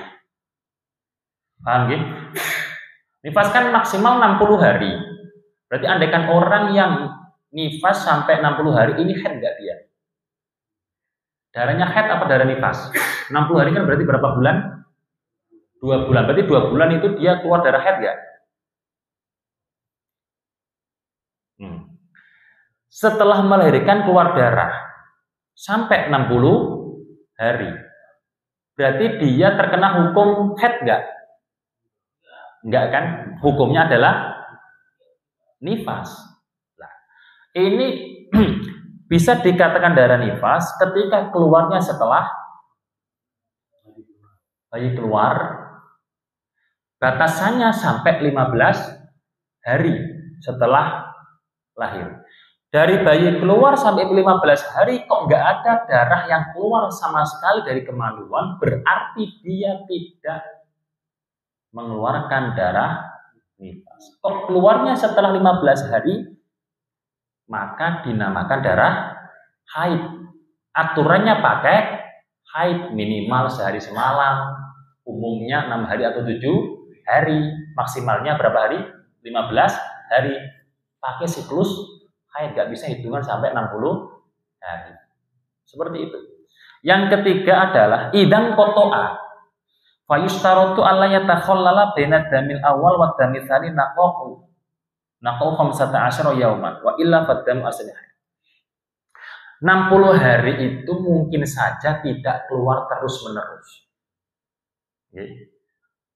Paham, Nifas kan maksimal 60 hari. Berarti andaikan orang yang nifas sampai 60 hari, ini haid nggak dia? Darahnya haid apa darah nifas? 60 hari kan berarti berapa bulan? 2 bulan. Berarti 2 bulan itu dia keluar darah haid nggak? Setelah melahirkan keluar darah sampai 60 hari. Berarti dia terkena hukum haid nggak? Enggak kan? Hukumnya adalah nifas. Nah, ini bisa dikatakan darah nifas ketika keluarnya setelah bayi keluar. Batasannya sampai 15 hari setelah lahir. Dari bayi keluar sampai 15 hari kok nggak ada darah yang keluar sama sekali dari kemaluan, berarti dia tidak mengeluarkan darah nifas. Kok keluarnya setelah 15 hari, maka dinamakan darah haid. Aturannya pakai haid, minimal sehari semalam, umumnya 6 hari atau 7 hari, maksimalnya berapa hari? 15 hari. Pakai siklus haid, nggak bisa hitungan sampai 60 hari. Seperti itu. Yang ketiga adalah idan kotoa. Fayushtaratu alla yatakhallala baina damil awal wa damil tsani naqahu 15 yauman wa illa fadam asliha. 60 hari itu mungkin saja tidak keluar terus-menerus.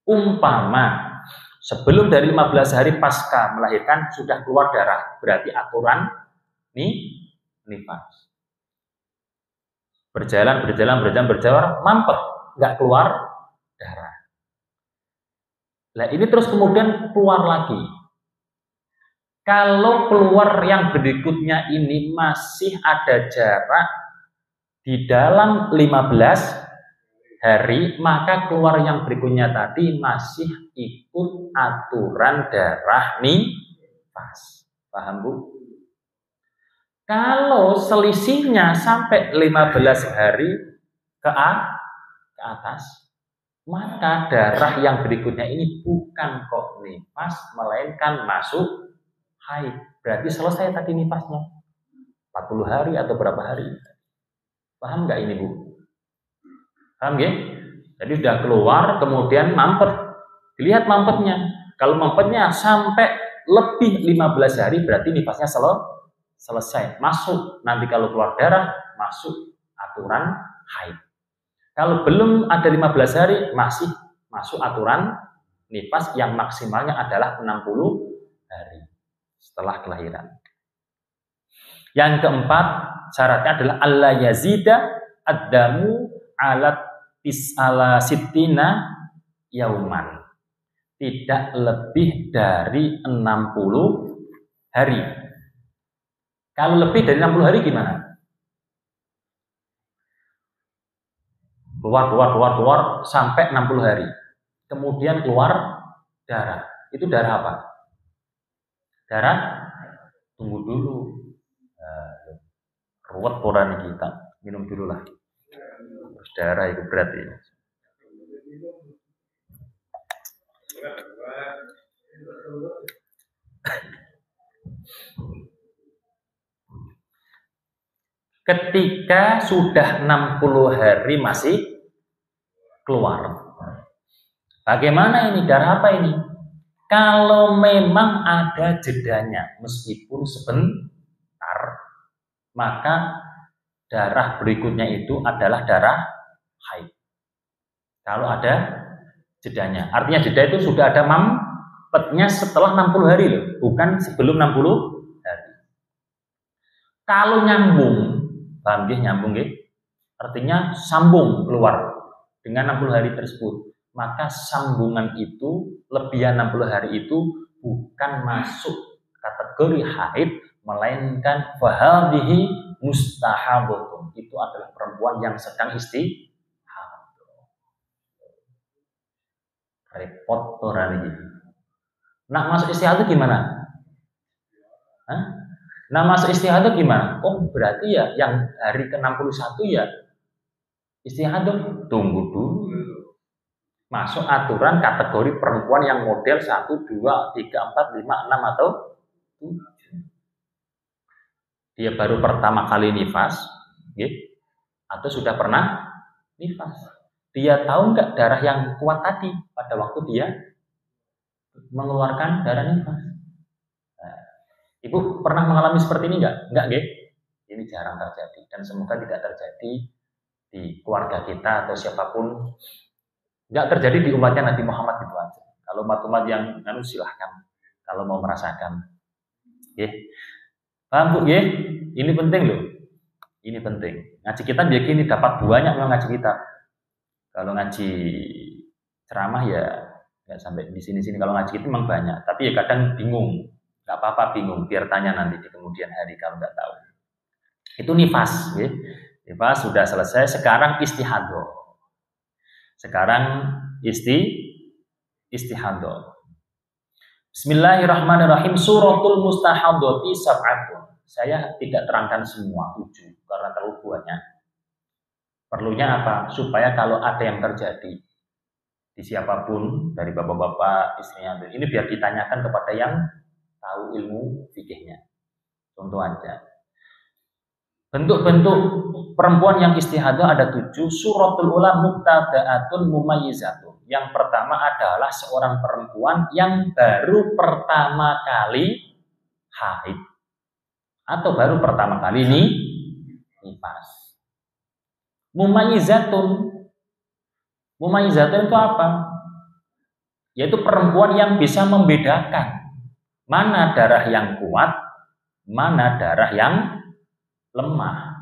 Umpama sebelum dari 15 hari pasca melahirkan sudah keluar darah, berarti aturan nifas. Berjalan, mampet, nggak keluar darah. Nah, ini terus kemudian keluar lagi. Kalau keluar yang berikutnya ini masih ada jarak di dalam 15 hari, maka keluar yang berikutnya tadi masih ikut aturan darah nifas. Paham, Bu? Kalau selisihnya sampai 15 hari ke atas, maka darah yang berikutnya ini bukan kok nifas, melainkan masuk haid. Berarti selesai tadi nifasnya. 40 hari atau berapa hari. Paham nggak ini, Bu? Paham nggak? Jadi sudah keluar, kemudian mampet. Dilihat mampetnya. Kalau mampetnya sampai lebih 15 hari, berarti nifasnya selesai. Masuk. Nanti kalau keluar darah, masuk aturan haid. Kalau belum ada 15 hari, masih masuk aturan nifas yang maksimalnya adalah 60 hari setelah kelahiran. Yang keempat, syaratnya adalah alla yazida ad-damu ala sittina yauman. Tidak lebih dari 60 hari. Kalau lebih dari 60 hari gimana? keluar sampai 60 hari. Kemudian keluar darah. Itu darah apa? Darah? Tunggu dulu. Ruwet porani kita. Minum dulu lah. Terus darah itu berarti. Ketika sudah 60 hari masih keluar. Bagaimana ini? Darah apa ini? Kalau memang ada jedanya, meskipun sebentar, maka darah berikutnya itu adalah darah haid. Kalau ada jedanya. Artinya jeda itu sudah ada mampetnya setelah 60 hari loh, bukan sebelum 60 hari. Kalau nyambung, paham nggih nyambung nggih? Artinya sambung keluar dengan 60 hari tersebut. Maka sambungan itu, lebihan 60 hari itu bukan masuk kategori haid, melainkan fahadhihi mustahabatun. Itu adalah perempuan yang sedang istihadah. Repot orang ini. Nak masuk istihadah gimana? Hah? Nah masuk istihadah gimana? Oh berarti ya yang hari ke-61 ya istihadah. Tunggu dulu. Masuk aturan kategori perempuan yang model 1, 2, 3, 4, 5, 6 atau 7. Dia baru pertama kali nifas, gitu, atau sudah pernah nifas. Dia tahu nggak darah yang kuat tadi pada waktu dia mengeluarkan darah nifas. Nah, Ibu pernah mengalami seperti ini nggak? Nggak, gitu. Ini jarang terjadi dan semoga tidak terjadi di keluarga kita atau siapapun. Nggak terjadi di umatnya Nabi Muhammad gitu aja. Kalau umat-umat yang silahkan kalau mau merasakan. Paham Bu? Ini penting loh. Ini penting. Ngaji kita biar gini dapat banyak memang ngaji kita. Kalau ngaji ceramah ya nggak sampai di sini-sini. Kalau ngaji itu memang banyak. Tapi ya kadang bingung. Nggak apa-apa bingung. Biar tanya nanti di kemudian hari kalau nggak tahu. Itu nifas. Nifas sudah selesai. Sekarang istihadah. Sekarang istihadah. Bismillahirrahmanirrahim. Suratul mustahadati sab'atun. Saya tidak terangkan semua 7 karena terlalu banyak. Perlunya apa? Supaya kalau ada yang terjadi di siapapun dari bapak-bapak istrinya ini biar ditanyakan kepada yang tahu ilmu fikihnya. Contoh aja. Bentuk-bentuk perempuan yang istihadah ada 7. Suratul ula mubtada'atun mumayyizatun. Yang pertama adalah seorang perempuan yang baru pertama kali haid atau baru pertama kali nifas. Mumayyizatun. Mumayyizatun itu apa? Yaitu perempuan yang bisa membedakan mana darah yang kuat, mana darah yang lemah.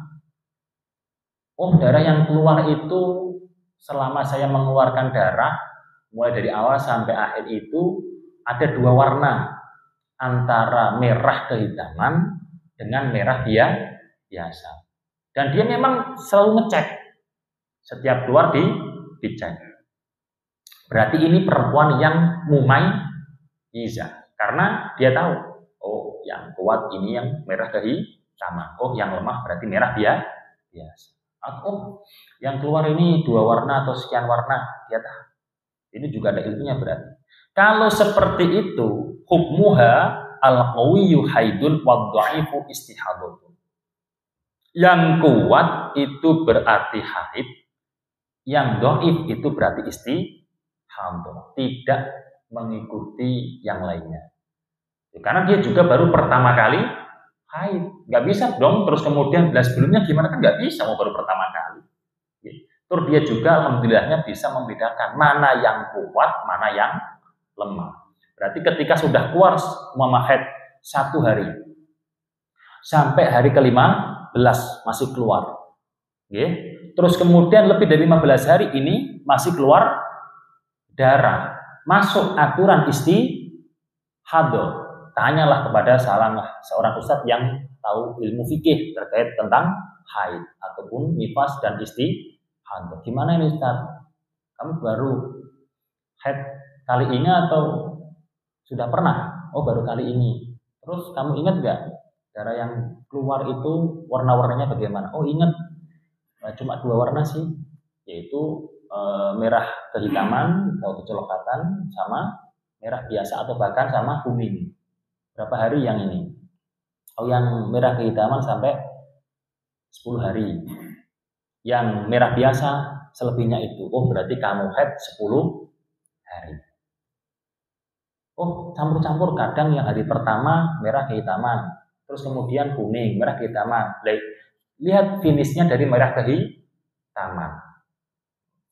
Oh, darah yang keluar itu selama saya mengeluarkan darah mulai dari awal sampai akhir itu ada 2 warna, antara merah kehitaman dengan merah biasa. Dan dia memang selalu ngecek setiap keluar dicek. Berarti ini perempuan yang mumayyizah karena dia tahu, oh yang kuat ini yang merah kehitaman, oh yang lemah berarti merah biasa. Oh, yang keluar ini 2 warna atau sekian warna, dia tahu. Ini juga ada ilmunya berarti. Kalau seperti itu, hukmuha al-qawiyyu haidun wa dha'ifu istihadatun. Yang kuat itu berarti haid, yang dhaif itu berarti istihadah, tidak mengikuti yang lainnya. Karena dia juga baru pertama kali haid, nggak bisa dong terus kemudian sebelumnya gimana, kan nggak bisa, mau baru pertama kali. Terus dia juga alhamdulillahnya bisa membedakan mana yang kuat, mana yang lemah. Berarti ketika sudah keluar Mama haid 1 hari sampai hari ke-15 masih keluar, terus kemudian lebih dari 15 hari ini masih keluar darah, masuk aturan istihadah. Tanyalah kepada seorang ustadz yang tahu ilmu fikih terkait tentang haid ataupun nifas dan istihadah. haid. Gimana ini Ustaz? Kamu baru haid kali ini atau sudah pernah? Oh, baru kali ini. Terus kamu ingat nggak darah yang keluar itu warna-warnanya bagaimana? Oh, ingat. Cuma 2 warna sih, yaitu merah kehitaman atau kecoklatan sama merah biasa atau bahkan sama kuning. Berapa hari yang ini? Oh, yang merah kehitaman sampai 10 hari. Yang merah biasa selebihnya itu. Oh, berarti kamu haid 10 hari. Oh, campur-campur, kadang yang hari pertama merah kehitaman, terus kemudian kuning, merah kehitaman. Lihat finishnya dari merah kehitaman.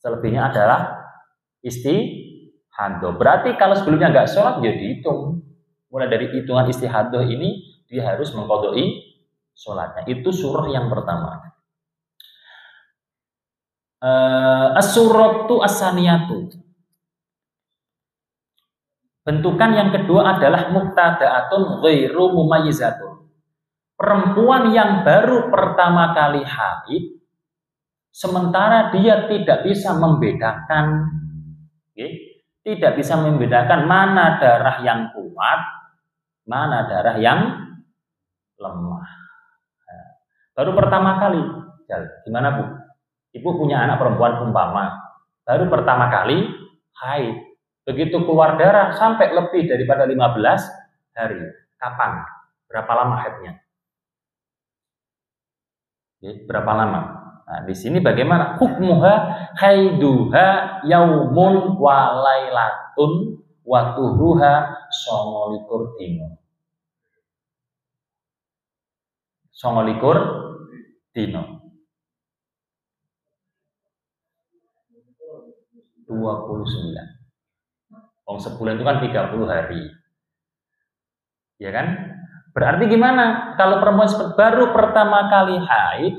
Selebihnya adalah istihadah. Berarti kalau sebelumnya nggak sholat, ya dihitung. Mulai dari hitungan istihadah ini, dia harus mengqadai sholatnya. Itu surah yang pertama. As-suratu as-saniyatu. Bentukan yang kedua adalah muqtada'atun ghairu mumayyizatun. Perempuan yang baru pertama kali haid, sementara dia tidak bisa membedakan, tidak bisa membedakan mana darah yang kuat, mana darah yang lemah. Baru pertama kali, gimana Bu? Ibu punya anak perempuan umpama, baru pertama kali haid. Begitu keluar darah sampai lebih daripada 15 hari. Kapan? Berapa lama haidnya? Berapa lama? Nah, di sini bagaimana? Hukmuha haiduha yaumun wa lailatun wa tuhruha 29 dino. 29 dino. 29. Sebulan itu kan 30 hari. Ya kan? Berarti gimana? Kalau perempuan baru pertama kali haid,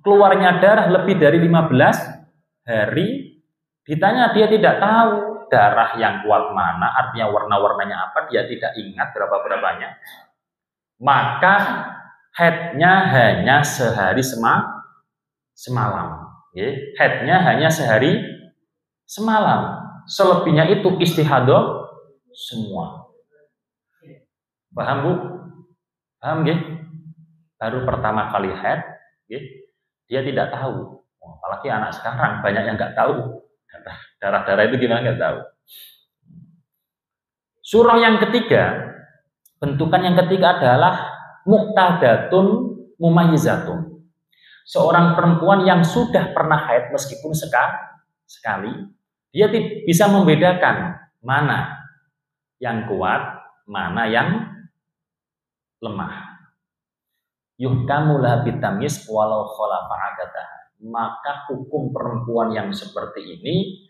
keluarnya darah lebih dari 15 hari, ditanya dia tidak tahu darah yang kuat mana, artinya warna-warnanya apa, dia tidak ingat berapa-berapanya. Maka haidnya hanya sehari semalam. Haidnya hanya sehari semalam. Selebihnya itu istihadah semua. Paham Bu? Paham nggih? Baru pertama kali haid, dia tidak tahu. Apalagi anak sekarang banyak yang nggak tahu. Darah-darah itu gimana nggak tahu. Surah yang ketiga, bentukan yang ketiga adalah muqtadatun mumayyizatun. Seorang perempuan yang sudah pernah haid meskipun sekali, dia bisa membedakan mana yang kuat, mana yang lemah. Yuhkamu laha bitamyiz walau khalafa adataha. Maka hukum perempuan yang seperti ini,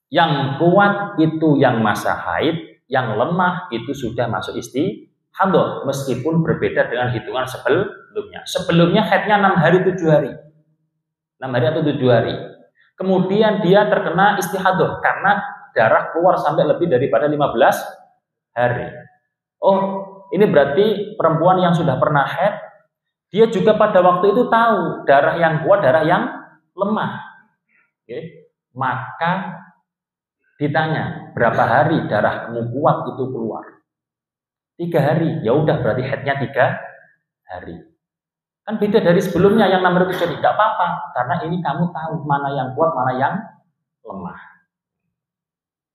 yang kuat itu yang masa haid, yang lemah itu sudah masuk istihadah, meskipun berbeda dengan hitungan sebelumnya. Sebelumnya haidnya 6 hari 7 hari. 6 hari atau 7 hari. Kemudian dia terkena istihadah karena darah keluar sampai lebih daripada 15 hari. Oh, ini berarti perempuan yang sudah pernah haid, dia juga pada waktu itu tahu darah yang kuat, darah yang lemah. Maka ditanya, berapa hari darah kamu kuat itu keluar? 3 hari. Ya udah, berarti haidnya 3 hari. Kan beda dari sebelumnya yang 6 hari itu, jadi tidak apa-apa, karena ini kamu tahu mana yang kuat, mana yang lemah.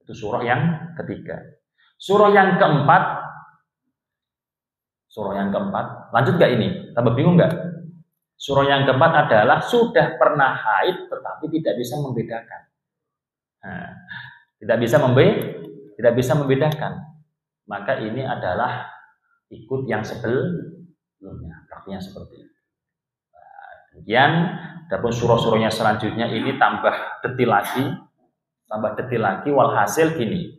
Itu surah yang ketiga. Surah yang keempat, lanjut nggak ini? Tambah bingung nggak? Surah yang keempat adalah sudah pernah haid tetapi tidak bisa membedakan. Nah, tidak bisa membedakan. Maka ini adalah ikut yang sebelumnya. Artinya seperti itu. Kemudian, adapun surah-surahnya selanjutnya ini tambah detil lagi. Walhasil gini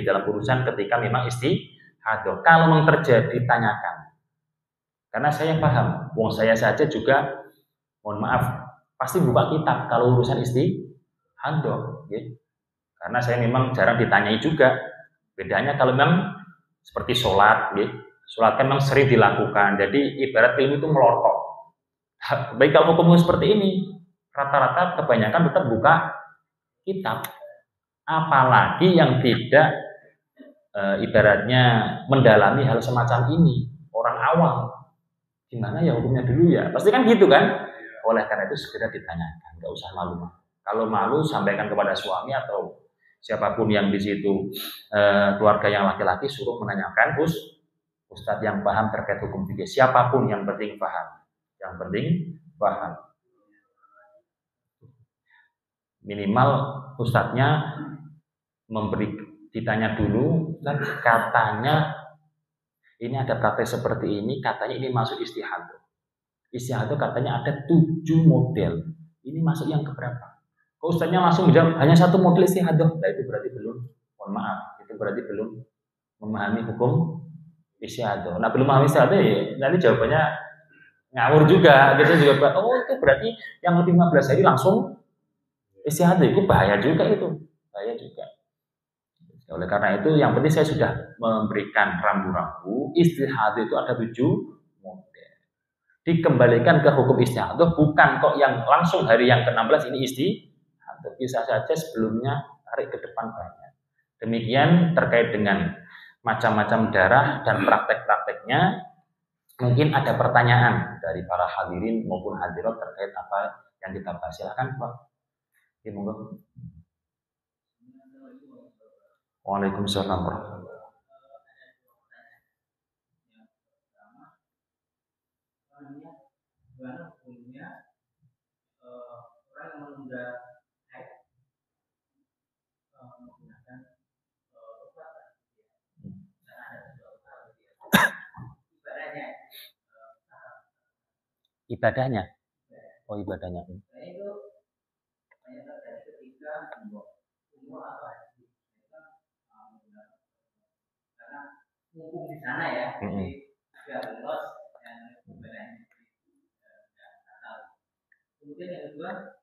dalam urusan ketika memang istihadah. Kalau memang terjadi, tanyakan. Karena saya paham, saya saja juga, mohon maaf, pasti buka kitab kalau urusan istihadah. Karena saya memang jarang ditanyai juga. Bedanya kalau memang seperti sholat, sholat kan memang sering dilakukan. Jadi ibarat ilmu itu melotot. Baik kalau hukumnya seperti ini, rata-rata kebanyakan tetap buka kitab. Apalagi yang tidak ibaratnya mendalami hal semacam ini, orang awam. Gimana ya hukumnya dulu ya? Pasti kan gitu kan? Oleh karena itu segera ditanyakan, nggak usah malu. Kalau malu sampaikan kepada suami atau siapapun yang di situ keluarga yang laki-laki suruh menanyakan Ustadz yang paham terkait hukum fikih. Siapapun yang penting paham. Yang penting paham. Minimal ustadznya ditanya dulu, dan katanya ini ada praktek seperti ini, katanya ini masuk istihadah. Istihadah katanya ada 7 model. Ini masuk yang keberapa? Kok ustadznya langsung menjawab hanya 1 model istihadah? Nah itu berarti belum, mohon maaf, itu berarti belum memahami hukum istihadah. Nah belum memahami istihadah ya nanti jawabannya ngawur juga. Gitu juga. Oh itu berarti yang lebih 15 hari langsung istihadah, itu bahaya juga itu. Bahaya juga. Oleh karena itu yang penting saya sudah memberikan rambu-rambu. Istihadah itu ada 7 model. Dikembalikan ke hukum istihadah, bukan kok yang langsung hari yang ke-16 ini istihadah. Bisa saja sebelumnya tarik ke depan banyak. Demikian terkait dengan macam-macam darah dan praktek-prakteknya. Mungkin ada pertanyaan dari para hadirin maupun hadirat terkait apa yang kita bahas. Silakan Pak. Ya, monggo. Waalaikumsalam warahmatullahi ibadahnya. Oh ibadahnya. Mumpung di sana ya, sudah lolos dan ibadahnya. Kemudian yang kedua,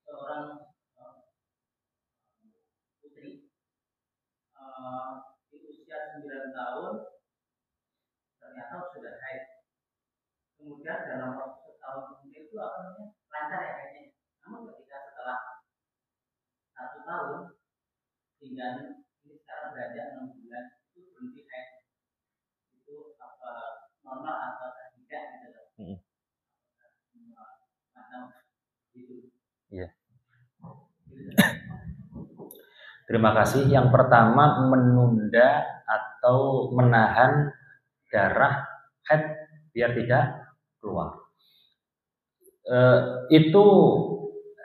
seorang putri di usia 9 tahun ternyata sudah haid. Kemudian dalam waktu setahun kemudian itu lancar ya haidnya. Namun ketika setelah 1 tahun hingga ini sekarang beranjak 6 bulan itu berhenti haid. Itu apa normal atau tidak gitu? Macam gitu. Iya. Terima kasih. Yang pertama menunda atau menahan darah haid biar tidak keluar. Itu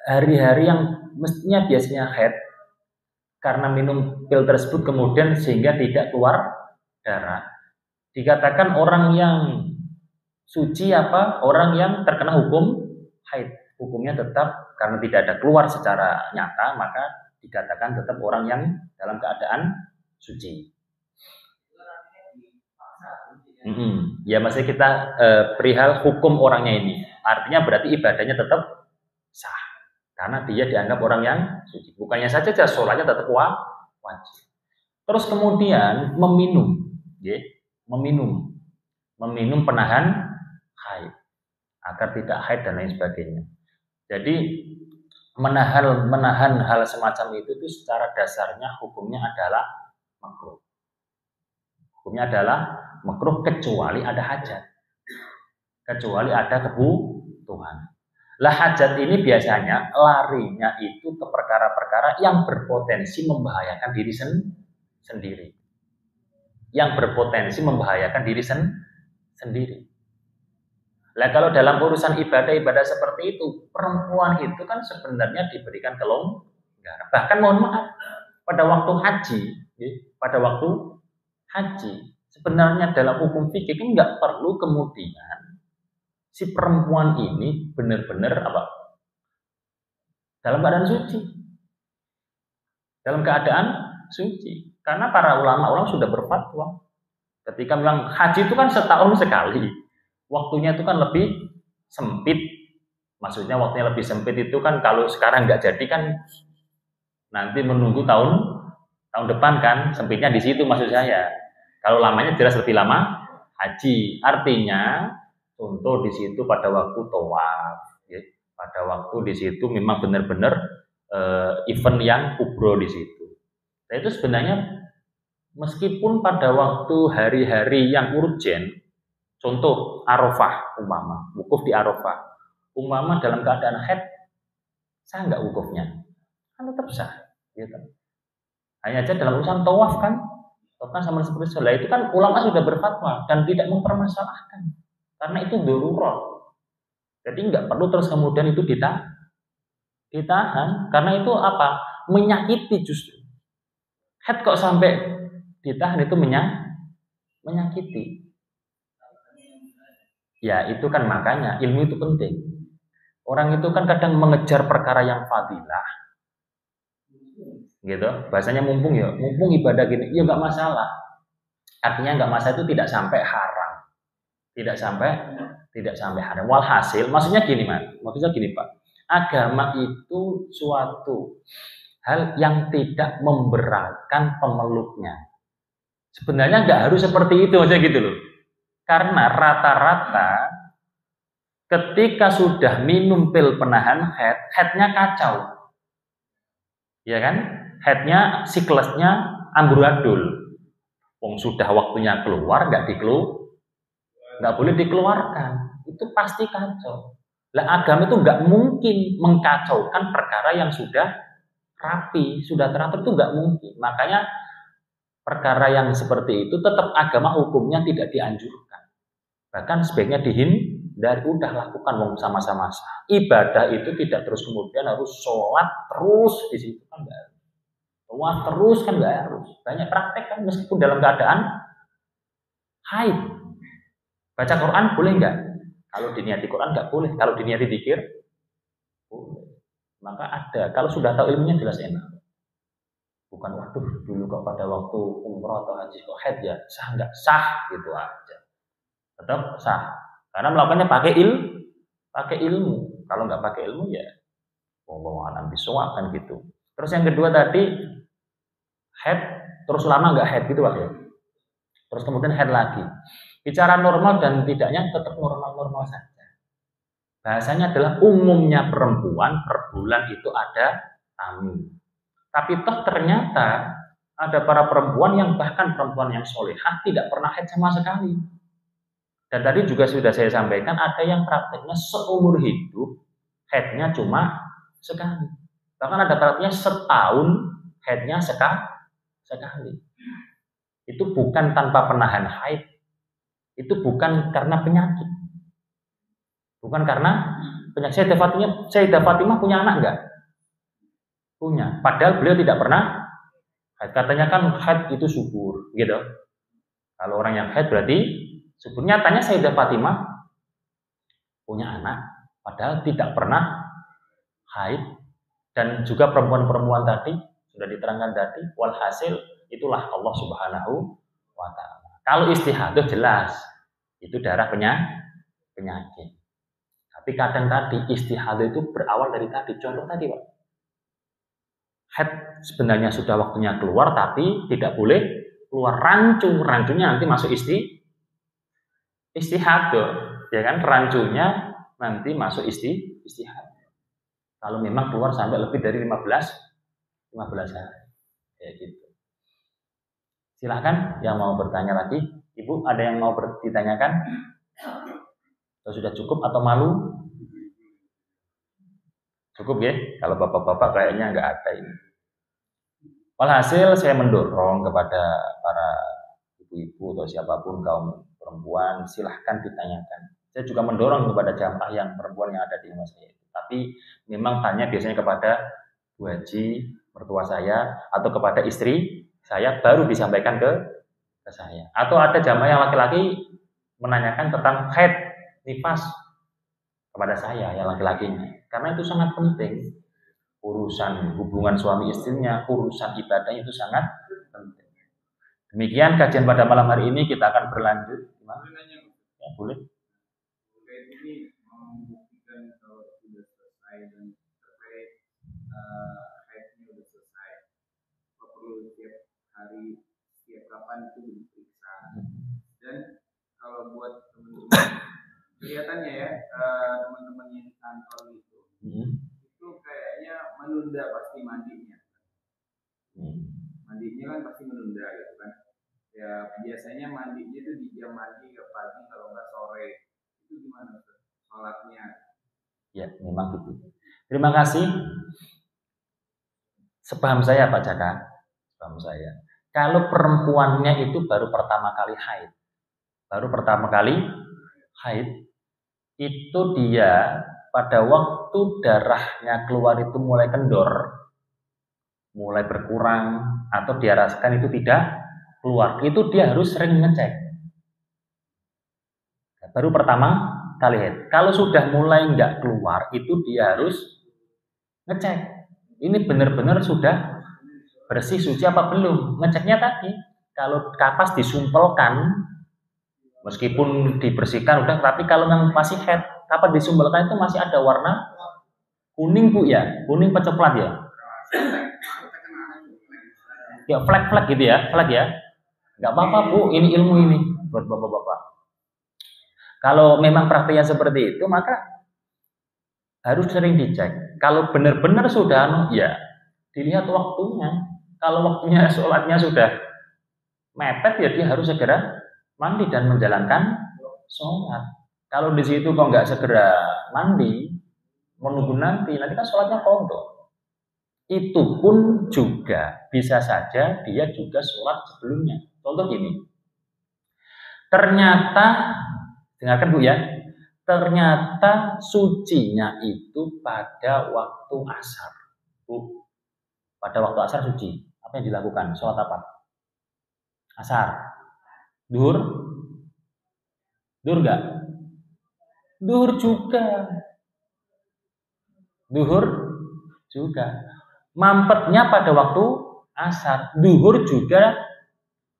hari-hari yang mestinya biasanya haid karena minum pil tersebut kemudian sehingga tidak keluar darah. Dikatakan orang yang suci orang yang terkena hukum haid. Hukumnya tetap karena tidak ada keluar secara nyata, maka dikatakan tetap orang yang dalam keadaan suci. Ya maksudnya kita perihal hukum orangnya ini. Artinya berarti ibadahnya tetap sah. Karena dia dianggap orang yang suci. Bukannya saja sholatnya tetap wajib. Terus kemudian meminum. Meminum penahan haid. Agar tidak haid dan lain sebagainya. Jadi menahan hal semacam itu secara dasarnya hukumnya adalah makruh. Hukumnya adalah makruh kecuali ada hajat. Kecuali ada kebutuhan. Lah hajat ini biasanya larinya itu ke perkara-perkara yang berpotensi membahayakan diri sendiri. Yang berpotensi membahayakan diri sendiri. Lah kalau dalam urusan ibadah seperti itu, perempuan itu kan sebenarnya diberikan kelonggaran. Bahkan mohon maaf, pada waktu haji, sebenarnya dalam hukum fikih kan nggak perlu kemudian si perempuan ini benar-benar dalam keadaan suci. Dalam keadaan suci. Karena para ulama sudah berfatwa. Ketika memang haji itu kan setahun sekali. Waktunya itu kan lebih sempit. Maksudnya waktunya lebih sempit itu kan kalau sekarang nggak jadi kan nanti menunggu tahun depan kan. Sempitnya di situ maksud saya. Kalau lamanya jelas lebih lama haji. Artinya Contoh di situ pada waktu tawaf, ya. Pada waktu di situ memang benar-benar event yang kubro di situ. Nah, itu sebenarnya meskipun pada waktu hari-hari yang urgen, contoh Arafah umpama, wukuf di Arafah, umpama dalam keadaan haid, sah nggak wukufnya? Kan tetap sah, gitu. Hanya saja dalam urusan tawaf kan, sama seperti sholat itu kan ulama sudah berfatwa dan tidak mempermasalahkan karena itu darurat. Jadi nggak perlu terus kemudian itu ditahan karena itu apa? Menyakiti justru. Head kok sampai ditahan itu menyakiti. Ya itu kan makanya ilmu itu penting. Orang itu kan kadang mengejar perkara yang fadilah, gitu. Bahasanya mumpung ya, mumpung ibadah gini, ya nggak masalah. Artinya nggak masalah itu tidak sampai haram, tidak sampai haram. Walhasil, maksudnya gini mas, maksudnya gini pak, agama itu suatu hal yang tidak memberatkan pemeluknya. Sebenarnya nggak harus seperti itu, maksudnya gitu loh. Karena rata-rata ketika sudah minum pil penahan haid, haidnya kacau, ya kan? Haidnya, siklusnya amburadul. Wong sudah waktunya keluar, nggak boleh dikeluarkan. Itu pasti kacau. Lah agama itu nggak mungkin mengkacaukan perkara yang sudah rapi, sudah teratur itu nggak mungkin. Makanya perkara yang seperti itu tetap agama hukumnya tidak dianjurkan. Bahkan sebaiknya dihindari, udah lakukan wong sama-sama sah. Ibadah itu tidak terus kemudian harus sholat terus di situ kan nggak harus. Tawaf terus kan nggak harus. Banyak praktek kan meskipun dalam keadaan haid. Baca Quran boleh nggak? Kalau diniati Quran nggak boleh. Kalau diniati zikir boleh. Maka ada. Kalau sudah tahu ilmunya jelas enak. Bukan waduh dulu kok pada waktu umroh atau haji kok haid ya sah nggak sah gitu aja. Tetap sah. Karena melakukannya pakai ilmu. Kalau nggak pakai ilmu ya wallahu a'lam bishawab kan gitu. Terus yang kedua tadi head terus lama nggak head gitu pak ya. Terus kemudian head lagi. Bicara normal dan tidaknya tetap normal-normal saja. Bahasanya adalah umumnya perempuan per bulan itu ada tamu. Tapi toh ternyata ada para perempuan yang bahkan perempuan yang solehah tidak pernah head sama sekali. Dan tadi juga sudah saya sampaikan ada yang prakteknya seumur hidup headnya cuma sekali. Bahkan ada prakteknya setahun headnya sekali. Itu bukan tanpa penahan haid. Itu bukan karena penyakit. Bukan karena penyakit. Sayyidah Fatimah punya anak enggak? Punya. Padahal beliau tidak pernah haid. Katanya kan haid itu subur, gitu. Kalau orang yang haid berarti subur. Nyatanya Sayyidah Fatimah punya anak, padahal tidak pernah haid. Dan juga perempuan-perempuan tadi sudah diterangkan tadi, walhasil itulah Allah Subhanahu wa Ta'ala. Kalau istihadah jelas itu darah penyakit. Tapi kadang tadi istihadah itu berawal dari tadi. Contoh tadi Pak, haid sebenarnya sudah waktunya keluar tapi tidak boleh keluar rancunya nanti masuk istihadah, ya kan? Rancunya nanti masuk istihadah. Kalau memang keluar sampai lebih dari 15 hari, ya gitu. Silahkan yang mau bertanya lagi, Ibu ada yang mau ditanyakan? Atau sudah cukup atau malu? Cukup ya, kalau bapak-bapak kayaknya nggak ada ini. Walhasil saya mendorong kepada para ibu-ibu atau siapapun kaum perempuan, silahkan ditanyakan. Saya juga mendorong kepada jamaah yang perempuan yang ada di rumah saya. Tapi memang tanya biasanya kepada Bu Haji, mertua saya, atau kepada istri saya baru disampaikan ke saya. Atau ada jamaah yang laki-laki menanyakan tentang haid, nifas kepada saya yang laki-lakinya. Karena itu sangat penting. Urusan hubungan suami istrinya, urusan ibadahnya itu sangat penting. Demikian kajian pada malam hari ini, kita akan berlanjut. Gimana? Ya, boleh. Ini membuktikan kalau sudah selesai dan terkait haidnya sudah selesai. Perlu setiap hari, setiap kapan itu diperiksa. Dan kalau buat teman-teman kelihatannya ya teman-teman yang di kantor itu kayaknya menunda pasti mandinya. Mandinya kan pasti menunda gitu kan. Ya biasanya mandinya itu di jam mandi ke pagi kalau nggak sore. Itu gimana sholatnya? Ya memang gitu. Terima kasih. Sepaham saya Pak Jaka, sepaham saya. Kalau perempuannya itu baru pertama kali haid, itu dia pada waktu darahnya keluar itu mulai kendor, mulai berkurang, atau dia rasakan itu tidak keluar, itu dia harus sering ngecek. Baru pertama kali haid. Kalau sudah mulai nggak keluar, itu dia harus ngecek. Ini benar-benar sudah bersih, suci apa belum? Ngeceknya tadi, kalau kapas disumpelkan, meskipun dibersihkan udah, tapi kalau yang masih haid, kapas disumpelkan itu masih ada warna kuning Bu ya, kuning coklat ya. Ya flek gitu ya, flek ya. Nggak apa-apa Bu, ini ilmu ini buat bapak-bapak. Kalau memang praktiknya seperti itu, maka harus sering dicek. Kalau benar-benar sudah, ya dilihat waktunya. Kalau waktunya sholatnya sudah mepet, ya dia harus segera mandi dan menjalankan sholat. Kalau di situ kok nggak segera mandi, menunggu nanti kan sholatnya kodok. Itu pun juga bisa saja dia juga sholat sebelumnya. Contoh gini, ternyata, dengarkan Bu ya, ternyata sucinya itu pada waktu asar. Bu, pada waktu asar suci. Apa yang dilakukan? Sholat apa? Asar. Duhur? Duhur enggak? Duhur juga. Duhur juga. Mampetnya pada waktu asar. Duhur juga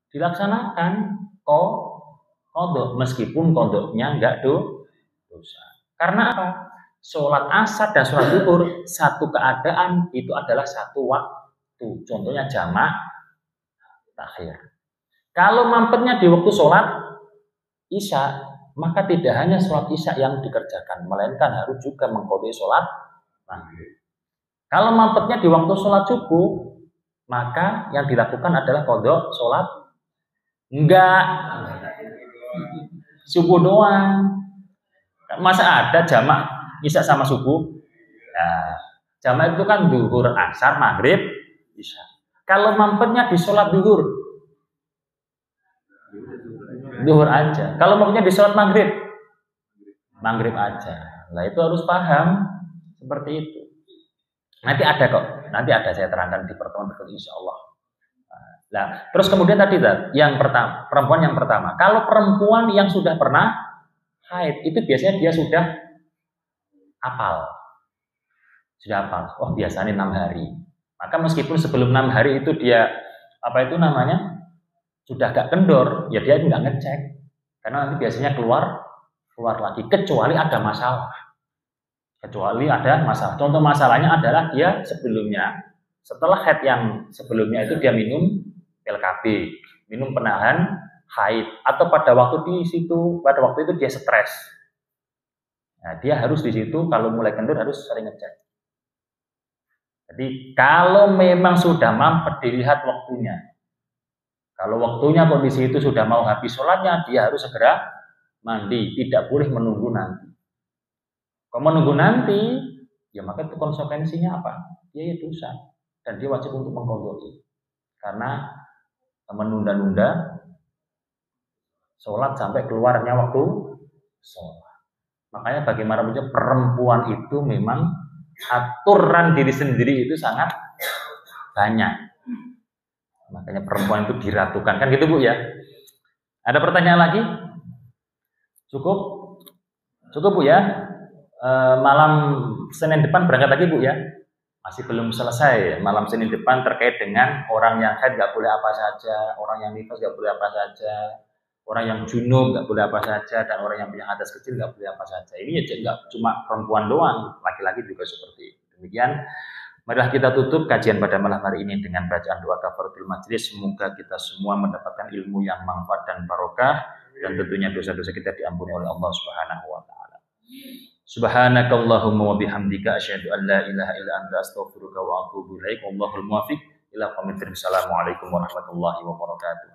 dilaksanakan kodok. Meskipun kodoknya enggak dosa. Karena apa? Sholat asar dan sholat duhur satu keadaan, itu adalah satu waktu. Contohnya jamak takhir. Kalau mampetnya di waktu sholat isya, maka tidak hanya sholat isya yang dikerjakan, melainkan harus juga mengkodok sholat maghrib. Kalau mampetnya di waktu sholat subuh, maka yang dilakukan adalah kodok sholat enggak subuh doang. Masa ada jamak isya sama subuh? Nah, jamak itu kan duhur, asar, maghrib, isya. Kalau mampetnya di sholat duhur aja. Kalau mampetnya di sholat maghrib aja. Nah itu harus paham seperti itu. Nanti ada saya terangkan di pertemuan berikut insya Allah. Nah, terus kemudian tadi yang pertama, perempuan yang pertama. Kalau perempuan yang sudah pernah haid, itu biasanya dia sudah hafal. Oh biasanya 6 hari. Maka meskipun sebelum 6 hari itu dia sudah agak kendor, ya dia nggak ngecek. Karena nanti biasanya keluar lagi, kecuali ada masalah. Contoh masalahnya adalah dia setelah haid yang sebelumnya itu dia minum PLKB, minum penahan haid, atau pada waktu itu dia stres. Nah, dia harus di situ kalau mulai kendur harus sering ngecek. Jadi kalau memang sudah mampet, dilihat waktunya. Kalau waktunya kondisi itu sudah mau habis sholatnya, dia harus segera mandi, tidak boleh menunggu nanti. Kalau menunggu nanti, ya maka itu konsekuensinya apa? Dia dosa dan dia wajib untuk mengqadai. Karena menunda-nunda sholat sampai keluarnya waktu sholat. Makanya bagaimanapun perempuan itu memang aturan diri sendiri itu sangat banyak. Makanya perempuan itu diratukan, kan gitu Bu ya. Ada pertanyaan lagi? Cukup Bu ya. Malam Senin depan berangkat lagi Bu ya. Masih belum selesai malam Senin depan terkait dengan orang yang haid nggak boleh apa saja, orang yang nifas nggak boleh apa saja, orang yang junub nggak boleh apa saja, dan orang yang punya hadas kecil nggak boleh apa saja. Ini ya nggak cuma perempuan doang, laki-laki juga seperti itu. Demikian, marilah kita tutup kajian pada malam hari ini dengan bacaan doa kafaratul majlis. Semoga kita semua mendapatkan ilmu yang manfaat dan barokah, dan tentunya dosa-dosa kita diampuni oleh Allah Subhanahu wa taala. Subhanakallahumma wa bihamdika asyhadu an la ilaha illa anta astaghfiruka wa atubu ilaik. Wallahul muwaffiq ila aqwamit thoriq. Assalamualaikum warahmatullahi wabarakatuh.